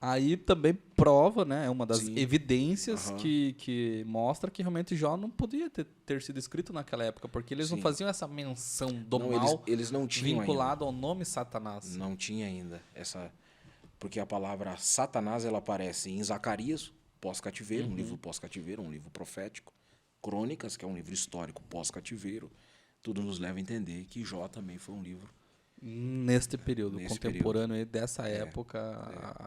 aí também prova, né? É uma das evidências que mostra que realmente Jó não podia ter sido escrito naquela época, porque eles não faziam essa menção do mal eles não tinham vinculado ao nome Satanás. Não tinha ainda essa... Porque a palavra Satanás ela aparece em Zacarias, pós-cativeiro, um livro pós-cativeiro, um livro profético. Crônicas, que é um livro histórico pós-cativeiro. Tudo nos leva a entender que Jó também foi um livro neste período contemporâneo aí dessa época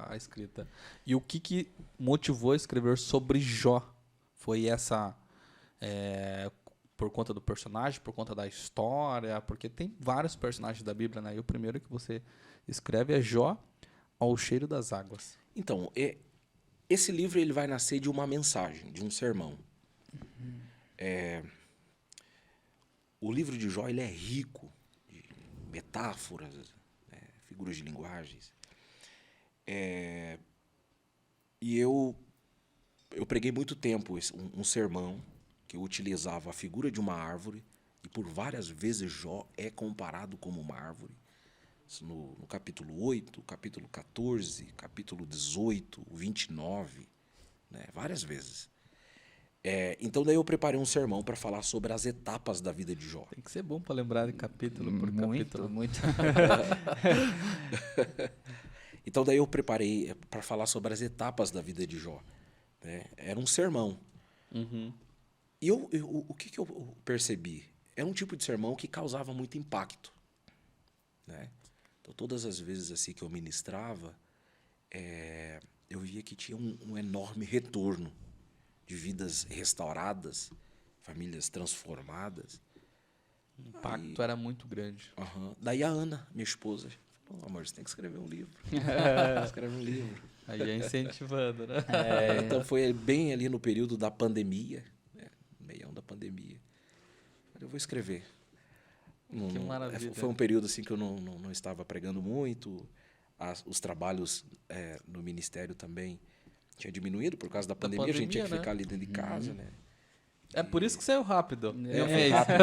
a escrita. E o que motivou a escrever sobre Jó? Foi essa por conta do personagem, por conta da história, porque tem vários personagens da Bíblia, né? E o primeiro que você escreve é Jó ao cheiro das águas. Então, esse livro ele vai nascer de uma mensagem, de um sermão. O livro de Jó ele é rico de metáforas, figuras de linguagens. E eu preguei muito tempo um sermão que eu utilizava a figura de uma árvore E por várias vezes Jó é comparado como uma árvore. Isso no capítulo 8, capítulo 14, capítulo 18, 29, né? Várias vezes. Então daí eu preparei um sermão para falar sobre as etapas da vida de Jó. Tem que ser bom para lembrar de capítulo por capítulo. Muito. Então daí eu preparei para falar sobre as etapas da vida de Jó, né? Era um sermão. Uhum. E o que eu percebi? Era um tipo de sermão que causava muito impacto, né? Então todas as vezes assim que eu ministrava, eu via que tinha um enorme retorno de vidas restauradas, famílias transformadas. O impacto era muito grande. Daí a Ana, minha esposa, falou: amor, você tem que escrever um livro. Escreve um livro. Aí é incentivando, né? Então foi bem ali no período da pandemia, né? Meião da pandemia. Eu vou escrever. Que maravilha. Foi um período assim que eu não estava pregando muito. Os trabalhos no ministério também tinha diminuído por causa da pandemia. A gente tinha que ficar ali dentro de casa, né? É por isso que saiu rápido. Foi rápido.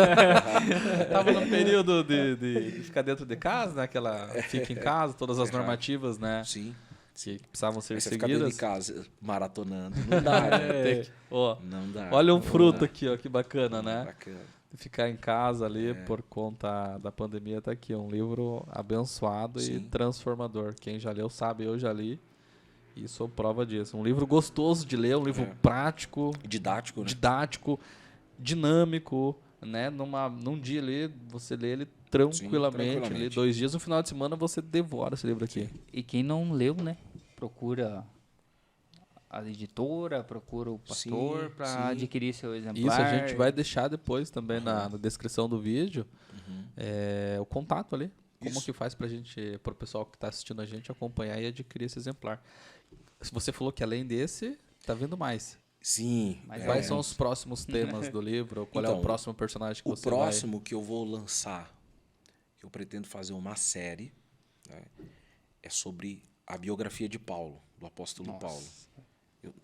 Tava no período de ficar dentro de casa, né? Aquela fica em casa, todas as normativas, né? Sim. Que precisavam ser Você ficar dentro seguidas. de casa maratonando. Não dá, né? Ó, Não dá. olha um não fruto dá. aqui, ó, que bacana, né? Bacana. Ficar em casa ali por conta da pandemia tá aqui. Um livro abençoado e Sim. transformador. Quem já leu sabe, eu já li. E sou prova disso. Um livro gostoso de ler, um livro prático, Didático, né? didático, dinâmico, né? Num dia ali, você lê ele tranquilamente. tranquilamente. 2 dias, no final de semana, você devora esse livro aqui. E quem não leu, né? Procura a editora, procura o pastor Sim, para sim. adquirir seu exemplar. Isso, a gente vai deixar depois também na descrição do vídeo o contato ali. Como Isso. que faz pro pessoal que está assistindo a gente acompanhar e adquirir esse exemplar. Se você falou que além desse, tá vindo mais. Sim. Mas Quais são os próximos temas do livro? Qual é o Então, próximo personagem que O você próximo que eu vou lançar, eu pretendo fazer uma série, né? É sobre a biografia de Paulo, do apóstolo Paulo.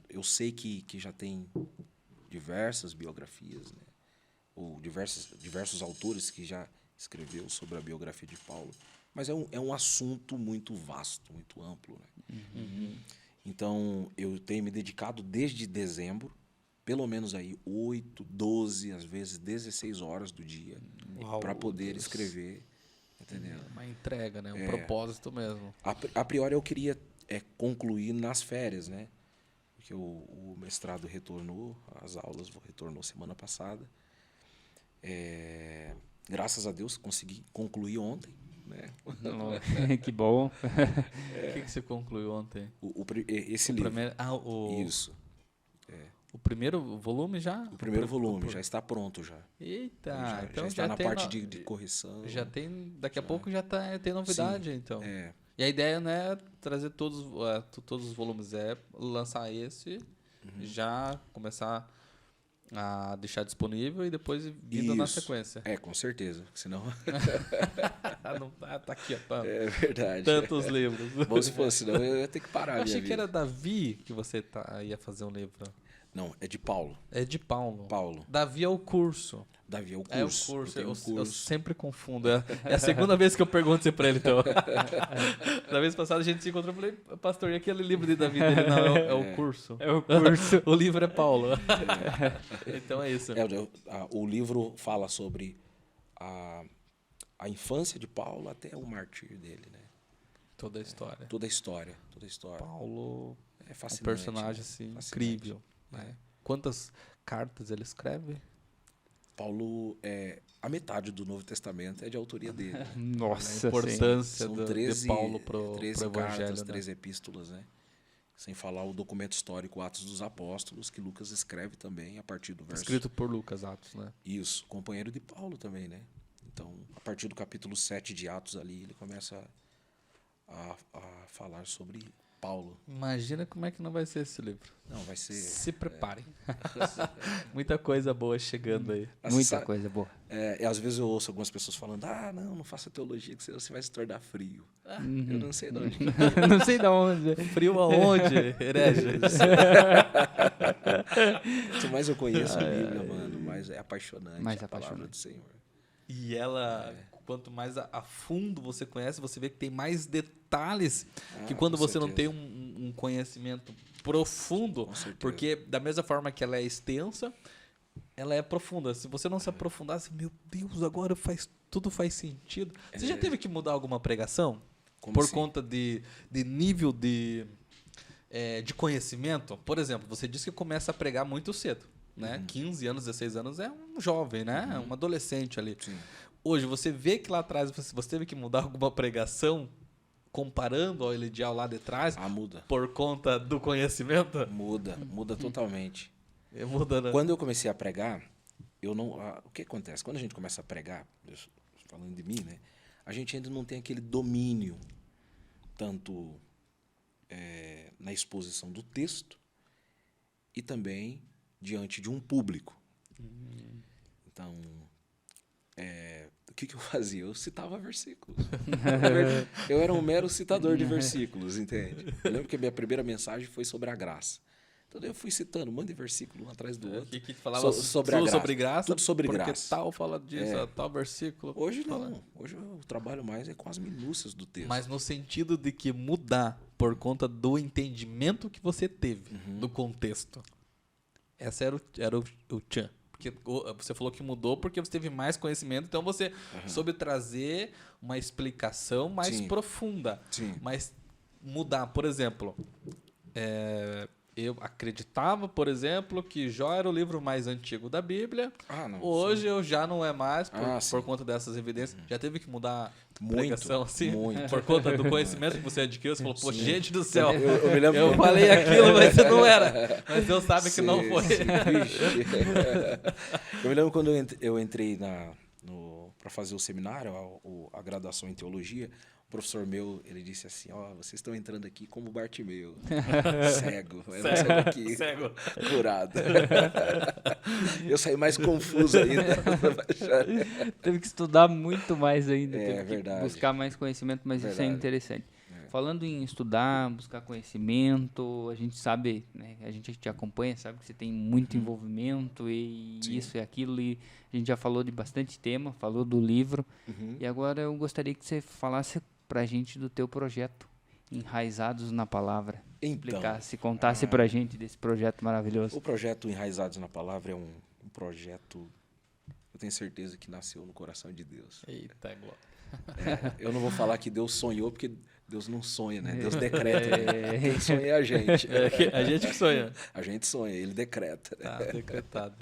Eu sei que já tem diversas biografias, né? Ou diversos autores que já escreveu sobre a biografia de Paulo, mas é um assunto muito vasto, muito amplo, né? Então, eu tenho me dedicado desde dezembro, pelo menos aí 8, 12, às vezes 16 horas do dia, para poder escrever, entendeu? Uma entrega, né? Um propósito mesmo. A priori eu queria concluir nas férias, né? Porque o mestrado retornou, as aulas retornou semana passada. Graças a Deus consegui concluir ontem, né? Que bom. O que você concluiu ontem? Esse livro. Isso. O primeiro volume já? O primeiro volume já está pronto já. Eita, então já está na tem parte de correção. Já tem, daqui a pouco já tem novidade, então. É. E a ideia não é trazer todos os volumes, é lançar esse, já começar a deixar disponível e depois vindo na sequência. Com certeza, senão... Tá aqui, ó. É verdade. Tantos livros. Bom, se fosse, senão eu ia ter que parar. Eu achei que era Davi que você ia fazer um livro. Não, é de Paulo. É de Paulo. Paulo. Davi é o curso. Davi é o curso. É o curso. Eu tenho Eu sempre confundo. É a segunda vez que eu pergunto isso pra ele, então. Da vez passada a gente se encontrou e falei, pastor, e aquele livro de Davi dele? Não, é o curso. É o curso. O livro é Paulo. Então é isso. O livro fala sobre a infância de Paulo até o martírio dele, né? Toda a história. Toda a história. Paulo é um fascinante. personagem assim, incrível. Né? Quantas cartas ele escreve? Paulo, a metade do Novo Testamento é de autoria dele. Nossa, a importância São de Paulo pro 13 Evangelho. cartas, né? 13 epístolas, né? Sem falar o documento histórico Atos dos Apóstolos, que Lucas escreve também a partir do verso... Escrito por Lucas, Atos, né? Isso, companheiro de Paulo também, né? Então, a partir do capítulo 7 de Atos ali, ele começa a falar sobre Paulo. Imagina como é que não vai ser esse livro. Não, vai ser... Se preparem. Muita coisa boa chegando aí. Muita coisa boa. Às vezes eu ouço algumas pessoas falando, não faça teologia, que senão você vai se tornar frio. Eu não sei de onde. Não sei de onde. Frio aonde, herege? Quanto mais eu conheço a Bíblia, mano, mais é apaixonante Mais a palavra apaixonante. do Senhor. E ela, quanto mais a fundo você conhece, você vê que tem mais detalhes que quando você não tem um conhecimento profundo, porque da mesma forma que ela é extensa, ela é profunda. Se você não se aprofundar, assim, meu Deus, agora tudo faz sentido. Você já teve que mudar alguma pregação? Como por assim? Conta de nível de conhecimento? Por exemplo, você disse que começa a pregar muito cedo, né? 15 anos, 16 anos é um jovem, né? Um adolescente ali. Sim. Hoje, você vê que lá atrás você teve que mudar alguma pregação comparando ao Elidial lá de trás? Muda. Por conta do conhecimento? Muda totalmente. Muda, né? Quando eu comecei a pregar, o que acontece? Quando a gente começa a pregar, falando de mim, né? A gente ainda não tem aquele domínio, tanto na exposição do texto e também diante de um público. Então, o que eu fazia? Eu citava versículos. Eu era um mero citador de versículos, entende? Eu lembro que a minha primeira mensagem foi sobre a graça. Então eu fui citando um monte de versículo um atrás do outro. Que falava sobre a graça. Sobre graça. Tudo sobre porque graça. Tal fala disso, tal versículo. Hoje não. Hoje eu trabalho mais com as minúcias do texto. Mas no sentido de que mudar por conta do entendimento que você teve do contexto. Essa era o tchan. Porque você falou que mudou porque você teve mais conhecimento, então você soube trazer uma explicação mais profunda. Sim. Mas mudar, por exemplo, eu acreditava, por exemplo, que Jó era o livro mais antigo da Bíblia. Não, Hoje eu já não é mais, por conta dessas evidências. Já teve que mudar pregação, assim? Muito. Por conta do conhecimento que você adquiriu. Você falou, pô, gente do céu, eu me lembro eu falei aquilo, mas não era. Mas Deus sabe que não foi. Eu me lembro quando eu entrei para fazer o seminário, a graduação em teologia. O professor meu, ele disse assim, vocês estão entrando aqui como Bartimeu, cego. Eu não saio aqui curado. Eu saí mais confuso ainda. Teve que estudar muito mais ainda, teve verdade. que buscar mais conhecimento, mas isso é interessante. Falando em estudar, buscar conhecimento, a gente sabe, né, a gente te acompanha, sabe que você tem muito envolvimento e isso e aquilo, e a gente já falou de bastante tema, falou do livro, e agora eu gostaria que você falasse pra gente do teu projeto, Enraizados na Palavra. Explicasse, contasse pra gente desse projeto maravilhoso. O projeto Enraizados na Palavra é um projeto, eu tenho certeza que nasceu no coração de Deus. Eita, glória. Eu não vou falar que Deus sonhou, porque Deus não sonha, né? Deus decreta. Né? Quem sonha é a gente. A gente que sonha. A gente sonha, ele decreta. Tá decretado.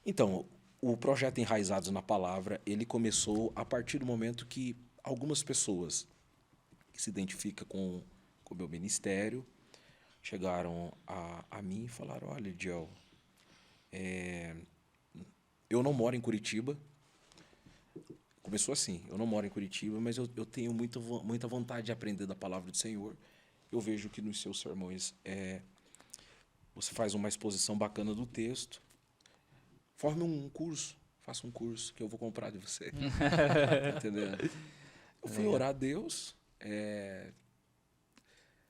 Então, o projeto Enraizados na Palavra, ele começou a partir do momento que algumas pessoas que se identificam com o meu ministério chegaram a mim e falaram, olha, Ediel, eu não moro em Curitiba. Começou assim, eu não moro em Curitiba, mas eu tenho muita vontade de aprender da palavra do Senhor. Eu vejo que nos seus sermões você faz uma exposição bacana do texto. Forme um curso, faça um curso que eu vou comprar de você. Entendeu? Eu fui orar a Deus.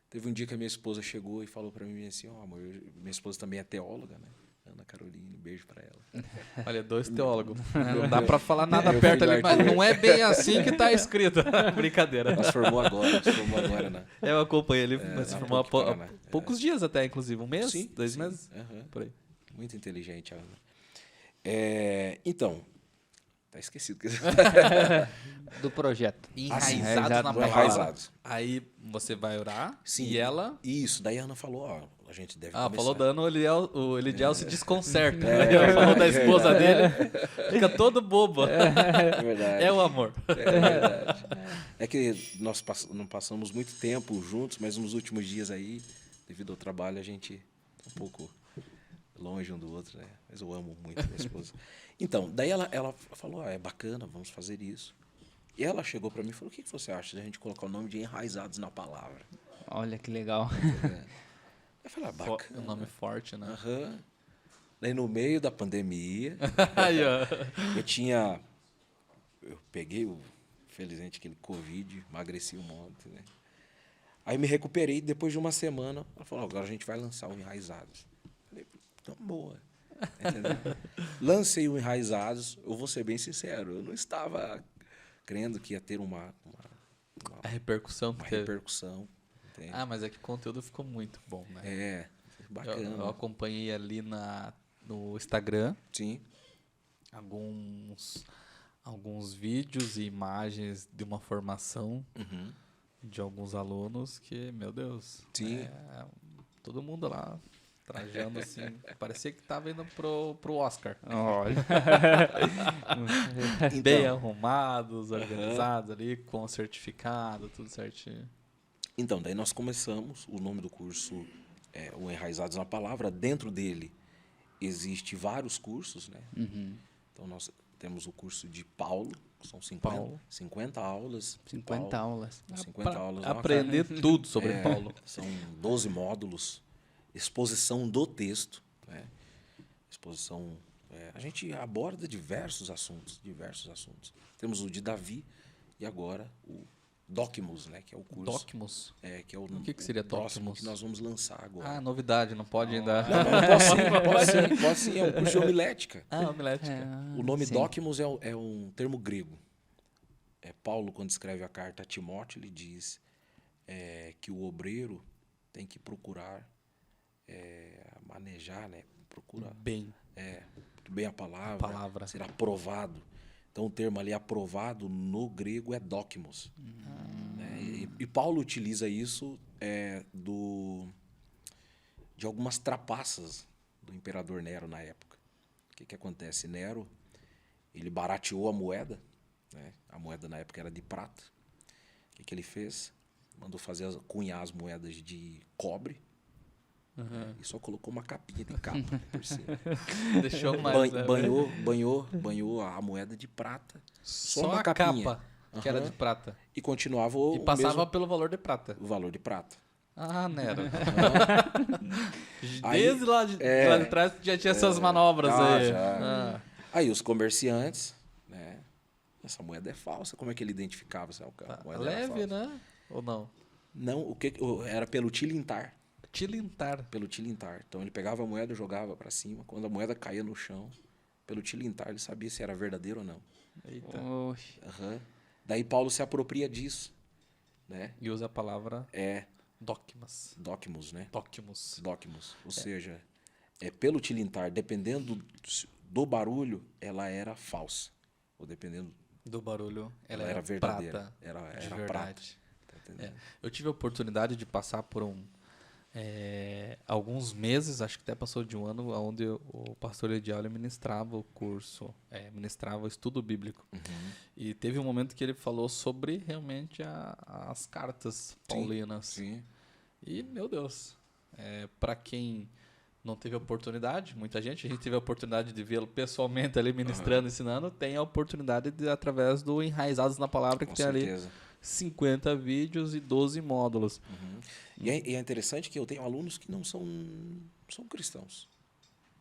Teve um dia que a minha esposa chegou e falou para mim assim, amor, minha esposa também é teóloga, né? Ana Caroline, beijo para ela. Olha, 2 teólogos. Não dá para falar nada perto ali, mas não é bem assim que está escrito. Brincadeira. Ela se formou agora, né? Eu acompanhei ele, mas se formou há poucos dias até, inclusive. 1 mês? Sim, 2 meses? Por aí. Muito inteligente, Ana. Então, tá esquecido. Do projeto. Enraizados na palavra. Aí você vai orar. Sim. E ela... Isso, daí a Ana falou, a gente deve começar. Falou dando, o Elidiel se desconcerta. Falou da esposa dele, fica todo bobo. É verdade. É o amor. É verdade. É que nós não passamos muito tempo juntos, mas nos últimos dias aí, devido ao trabalho, a gente tá um pouco longe um do outro, né? Mas eu amo muito a minha esposa. Então, daí ela falou, é bacana, vamos fazer isso. E ela chegou para mim e falou, o que você acha de a gente colocar o nome de Enraizados na Palavra? Olha que legal. Eu falei, bacana. Um nome forte, né? Daí no meio da pandemia, eu peguei, felizmente, aquele Covid, emagreci um monte, né? Aí me recuperei, depois de uma semana, ela falou, agora a gente vai lançar o Enraizados. Eu falei, então, boa. Entendeu? Lancei o Enraizados, eu vou ser bem sincero, eu não estava crendo que ia ter uma A repercussão que teve. repercussão. Entende? Mas é que o conteúdo ficou muito bom, né? É, bacana. Eu acompanhei ali no Instagram Sim. alguns vídeos e imagens de uma formação de alguns alunos que, meu Deus, Sim. todo mundo lá trajando assim, parecia que estava indo pro Oscar. Olha. Bem arrumados, organizados ali, com certificado, tudo certinho. Então, daí nós começamos, o nome do curso é o Enraizados na Palavra. Dentro dele existe vários cursos, né? Então, nós temos o curso de Paulo, que são 50 aulas. 50 aulas. 50 aulas. Aprender tudo sobre Paulo. São 12 módulos, exposição do texto, né? Exposição... a gente aborda diversos assuntos. Temos o de Davi e agora o Docmus, né? Que é o curso... Docmus? Que é o que seria próximo Docmus? que nós vamos lançar agora. Novidade, não pode ainda. Não, pode sim. É um curso de homilética. Homilética. O nome Docmus é um termo grego. Paulo, quando escreve a carta a Timóteo, ele diz que o obreiro tem que procurar manejar, né? Procurar bem a palavra, ser aprovado. Então, o termo ali aprovado no grego é dokimos. Né? E Paulo utiliza isso de algumas trapaças do imperador Nero na época. O que acontece? Nero, ele barateou a moeda, né? A moeda na época era de prata. O que ele fez? Mandou cunhar as moedas de cobre. E só colocou uma capinha de capa por cima. Deixou mais. Banhou a moeda de prata. Só uma a capinha. capa, que era de prata. E continuava E passava pelo valor de prata. o valor de prata. Nero. Desde lá de trás já tinha essas manobras aí. Já. Aí os comerciantes, né? Essa moeda é falsa. Como é que ele identificava? A moeda leve, né? Ou não? Não, era pelo tilintar. Pelo tilintar. Então ele pegava a moeda e jogava para cima. Quando a moeda caía no chão, pelo tilintar ele sabia se era verdadeiro ou não. Eita. Daí Paulo se apropria disso, né? E usa a palavra Docmus. Docmus, né? Docmus. Ou seja, pelo tilintar, dependendo do barulho, ela era falsa. Ou dependendo do barulho, ela era verdadeira. Prata. Era verdade. prata. Tá entendendo? Eu tive a oportunidade de passar por alguns meses, acho que até passou de um ano, onde o pastor Edial ministrava o curso, ministrava o estudo bíblico. E teve um momento que ele falou sobre realmente as cartas paulinas. Sim. E, meu Deus, para quem não teve a oportunidade, muita gente, a gente teve a oportunidade de vê-lo pessoalmente ali ministrando, ensinando, tem a oportunidade de, através do Enraizados na Palavra, que Com tem certeza. ali 50 vídeos e 12 módulos. E é interessante que eu tenho alunos que não são cristãos.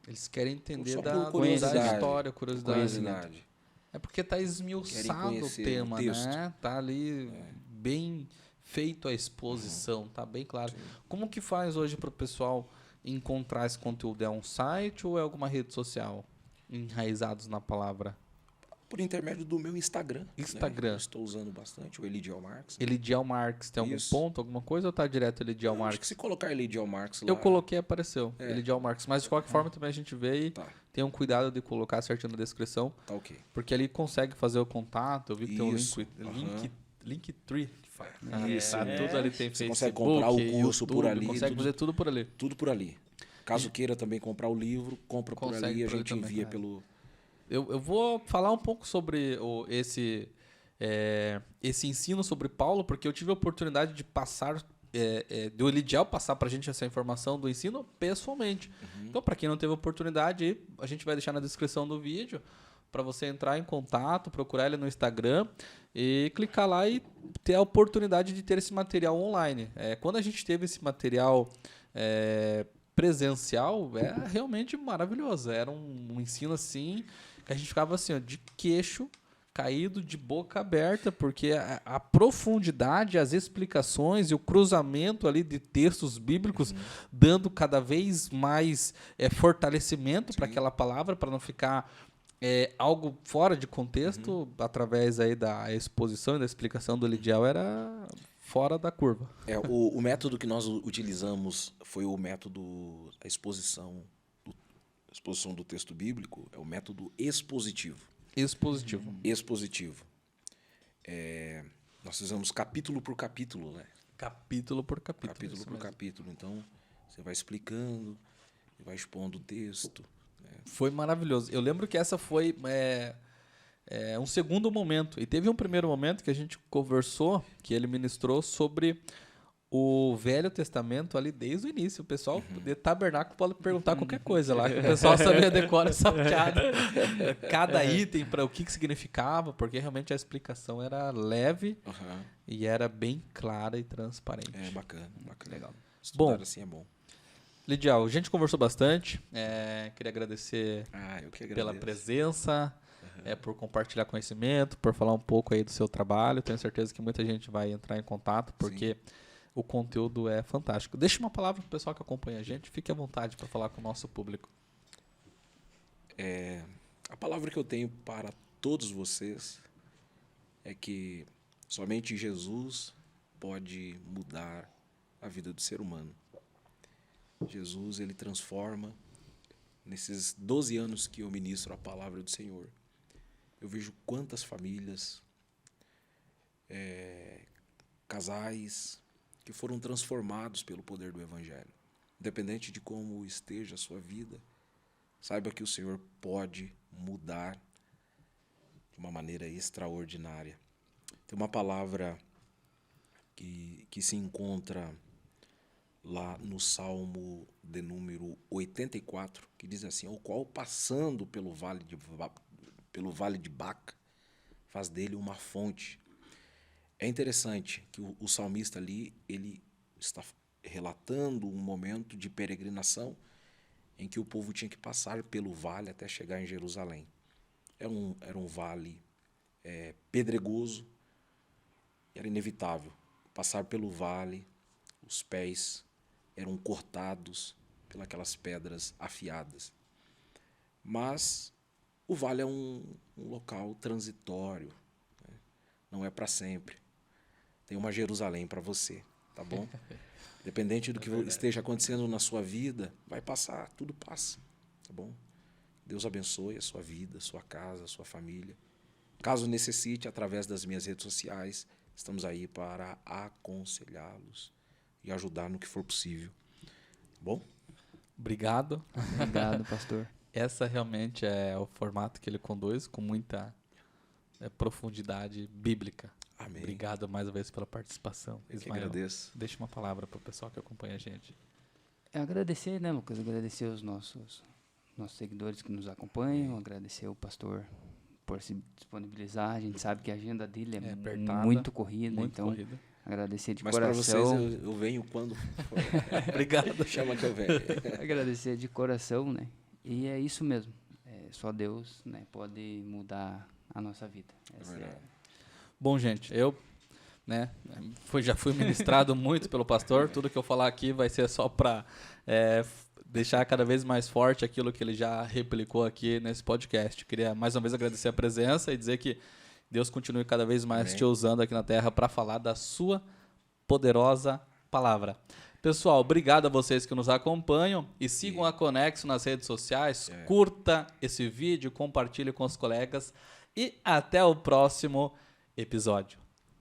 Eles querem entender Só da por curiosidade. história, curiosidade. É porque está Querem esmiuçado o conhecer tema, o texto. né? Tá ali bem feito a exposição, tá bem claro. Sim. Como que faz hoje para o pessoal encontrar esse conteúdo? É um site ou é alguma rede social? Enraizados na Palavra. Por intermédio do meu Instagram. Instagram. Né? Eu estou usando bastante, o Elidiel Marques. Elidiel Marques, tem algum ponto, alguma coisa ou tá direto Elidiel Acho que Marques? se colocar Elidiel Marques lá... Eu coloquei e apareceu, É. Elidiel Marques. Mas de qualquer forma também a gente vê e Tá, tenham cuidado de colocar certinho na descrição, tá ok. porque ali consegue fazer o contato. Eu vi que Isso. tem um Linktree. Que fala. Isso, Tá, tudo ali tem Você Facebook, consegue comprar o curso por ali, consegue fazer tudo por ali. Tudo por ali. Caso queira também comprar o livro, compra por Consegue ali e a por ali gente também, envia é. pelo... Eu vou falar um pouco sobre esse ensino sobre Paulo, porque eu tive a oportunidade de passar, do Elidiel passar para a gente essa informação do ensino pessoalmente. Então, para quem não teve oportunidade, a gente vai deixar na descrição do vídeo para você entrar em contato, procurar ele no Instagram e clicar lá e ter a oportunidade de ter esse material online. Quando a gente teve esse material presencial, é realmente maravilhoso. Era um ensino assim que a gente ficava assim, ó, de queixo, caído de boca aberta, porque a profundidade, as explicações e o cruzamento ali de textos bíblicos dando cada vez mais fortalecimento para aquela palavra, para não ficar algo fora de contexto, através aí da exposição e da explicação do Lidiel, era fora da curva. O método que nós utilizamos foi o método, a exposição do texto bíblico, é o método expositivo. Expositivo. Nós fizemos capítulo por capítulo, né? Capítulo por capítulo. Capítulo por capítulo. Então, você vai explicando, vai expondo o texto. Foi maravilhoso. Eu lembro que essa foi um segundo momento. E teve um primeiro momento que a gente conversou, que ele ministrou sobre o Velho Testamento ali desde o início. O pessoal de tabernáculo pode perguntar qualquer coisa lá, que o pessoal sabia decorar essa piada. Cada item, para o que significava, porque realmente a explicação era leve e era bem clara e transparente. Bacana. Legal. Estudar assim é bom. Lidial, a gente conversou bastante. Queria agradecer pela presença, por compartilhar conhecimento, por falar um pouco aí do seu trabalho. Tenho certeza que muita gente vai entrar em contato, porque o conteúdo é fantástico. Deixa uma palavra para o pessoal que acompanha a gente. Fique à vontade para falar com o nosso público. A palavra que eu tenho para todos vocês é que somente Jesus pode mudar a vida do ser humano. Jesus, ele transforma. Nesses 12 anos que eu ministro a palavra do Senhor, eu vejo quantas famílias, casais, que foram transformados pelo poder do Evangelho. Independente de como esteja a sua vida, saiba que o Senhor pode mudar de uma maneira extraordinária. Tem uma palavra que se encontra lá no Salmo de número 84, que diz assim: o qual, passando pelo vale de Baca, faz dele uma fonte. É interessante que o salmista ali, ele está relatando um momento de peregrinação em que o povo tinha que passar pelo vale até chegar em Jerusalém. Era um vale pedregoso, era inevitável. Passar pelo vale, os pés eram cortados pelas pedras afiadas. Mas o vale é um local transitório, né? Não é para sempre. Tem uma Jerusalém para você, tá bom? Dependente do que esteja acontecendo na sua vida, vai passar, tudo passa, tá bom? Deus abençoe a sua vida, a sua casa, a sua família. Caso necessite, através das minhas redes sociais, estamos aí para aconselhá-los e ajudar no que for possível. Bom? Obrigado. Obrigado, pastor. Essa realmente é o formato que ele conduz, com muita profundidade bíblica. Amém. Obrigado mais uma vez pela participação. Eu que Ismael, agradeço. deixa uma palavra para o pessoal que acompanha a gente. Agradecer, né, Lucas? Agradecer os nossos seguidores que nos acompanham, agradecer o pastor por se disponibilizar. A gente sabe que a agenda dele é apertada, muito corrida, então agradecer de coração. Mas para vocês eu venho quando for. Obrigado. Chama que eu venho. Agradecer de coração, né? E é isso mesmo. Só Deus, né, pode mudar a nossa vida. Bom, gente, eu já fui ministrado muito pelo pastor. Tudo que eu falar aqui vai ser só para deixar cada vez mais forte aquilo que ele já replicou aqui nesse podcast. Queria mais uma vez agradecer a presença e dizer que Deus continue cada vez mais te usando aqui na Terra para falar da sua poderosa palavra. Pessoal, obrigado a vocês que nos acompanham e sigam a Conexo nas redes sociais. Curta esse vídeo, compartilhe com os colegas e até o próximo episódio.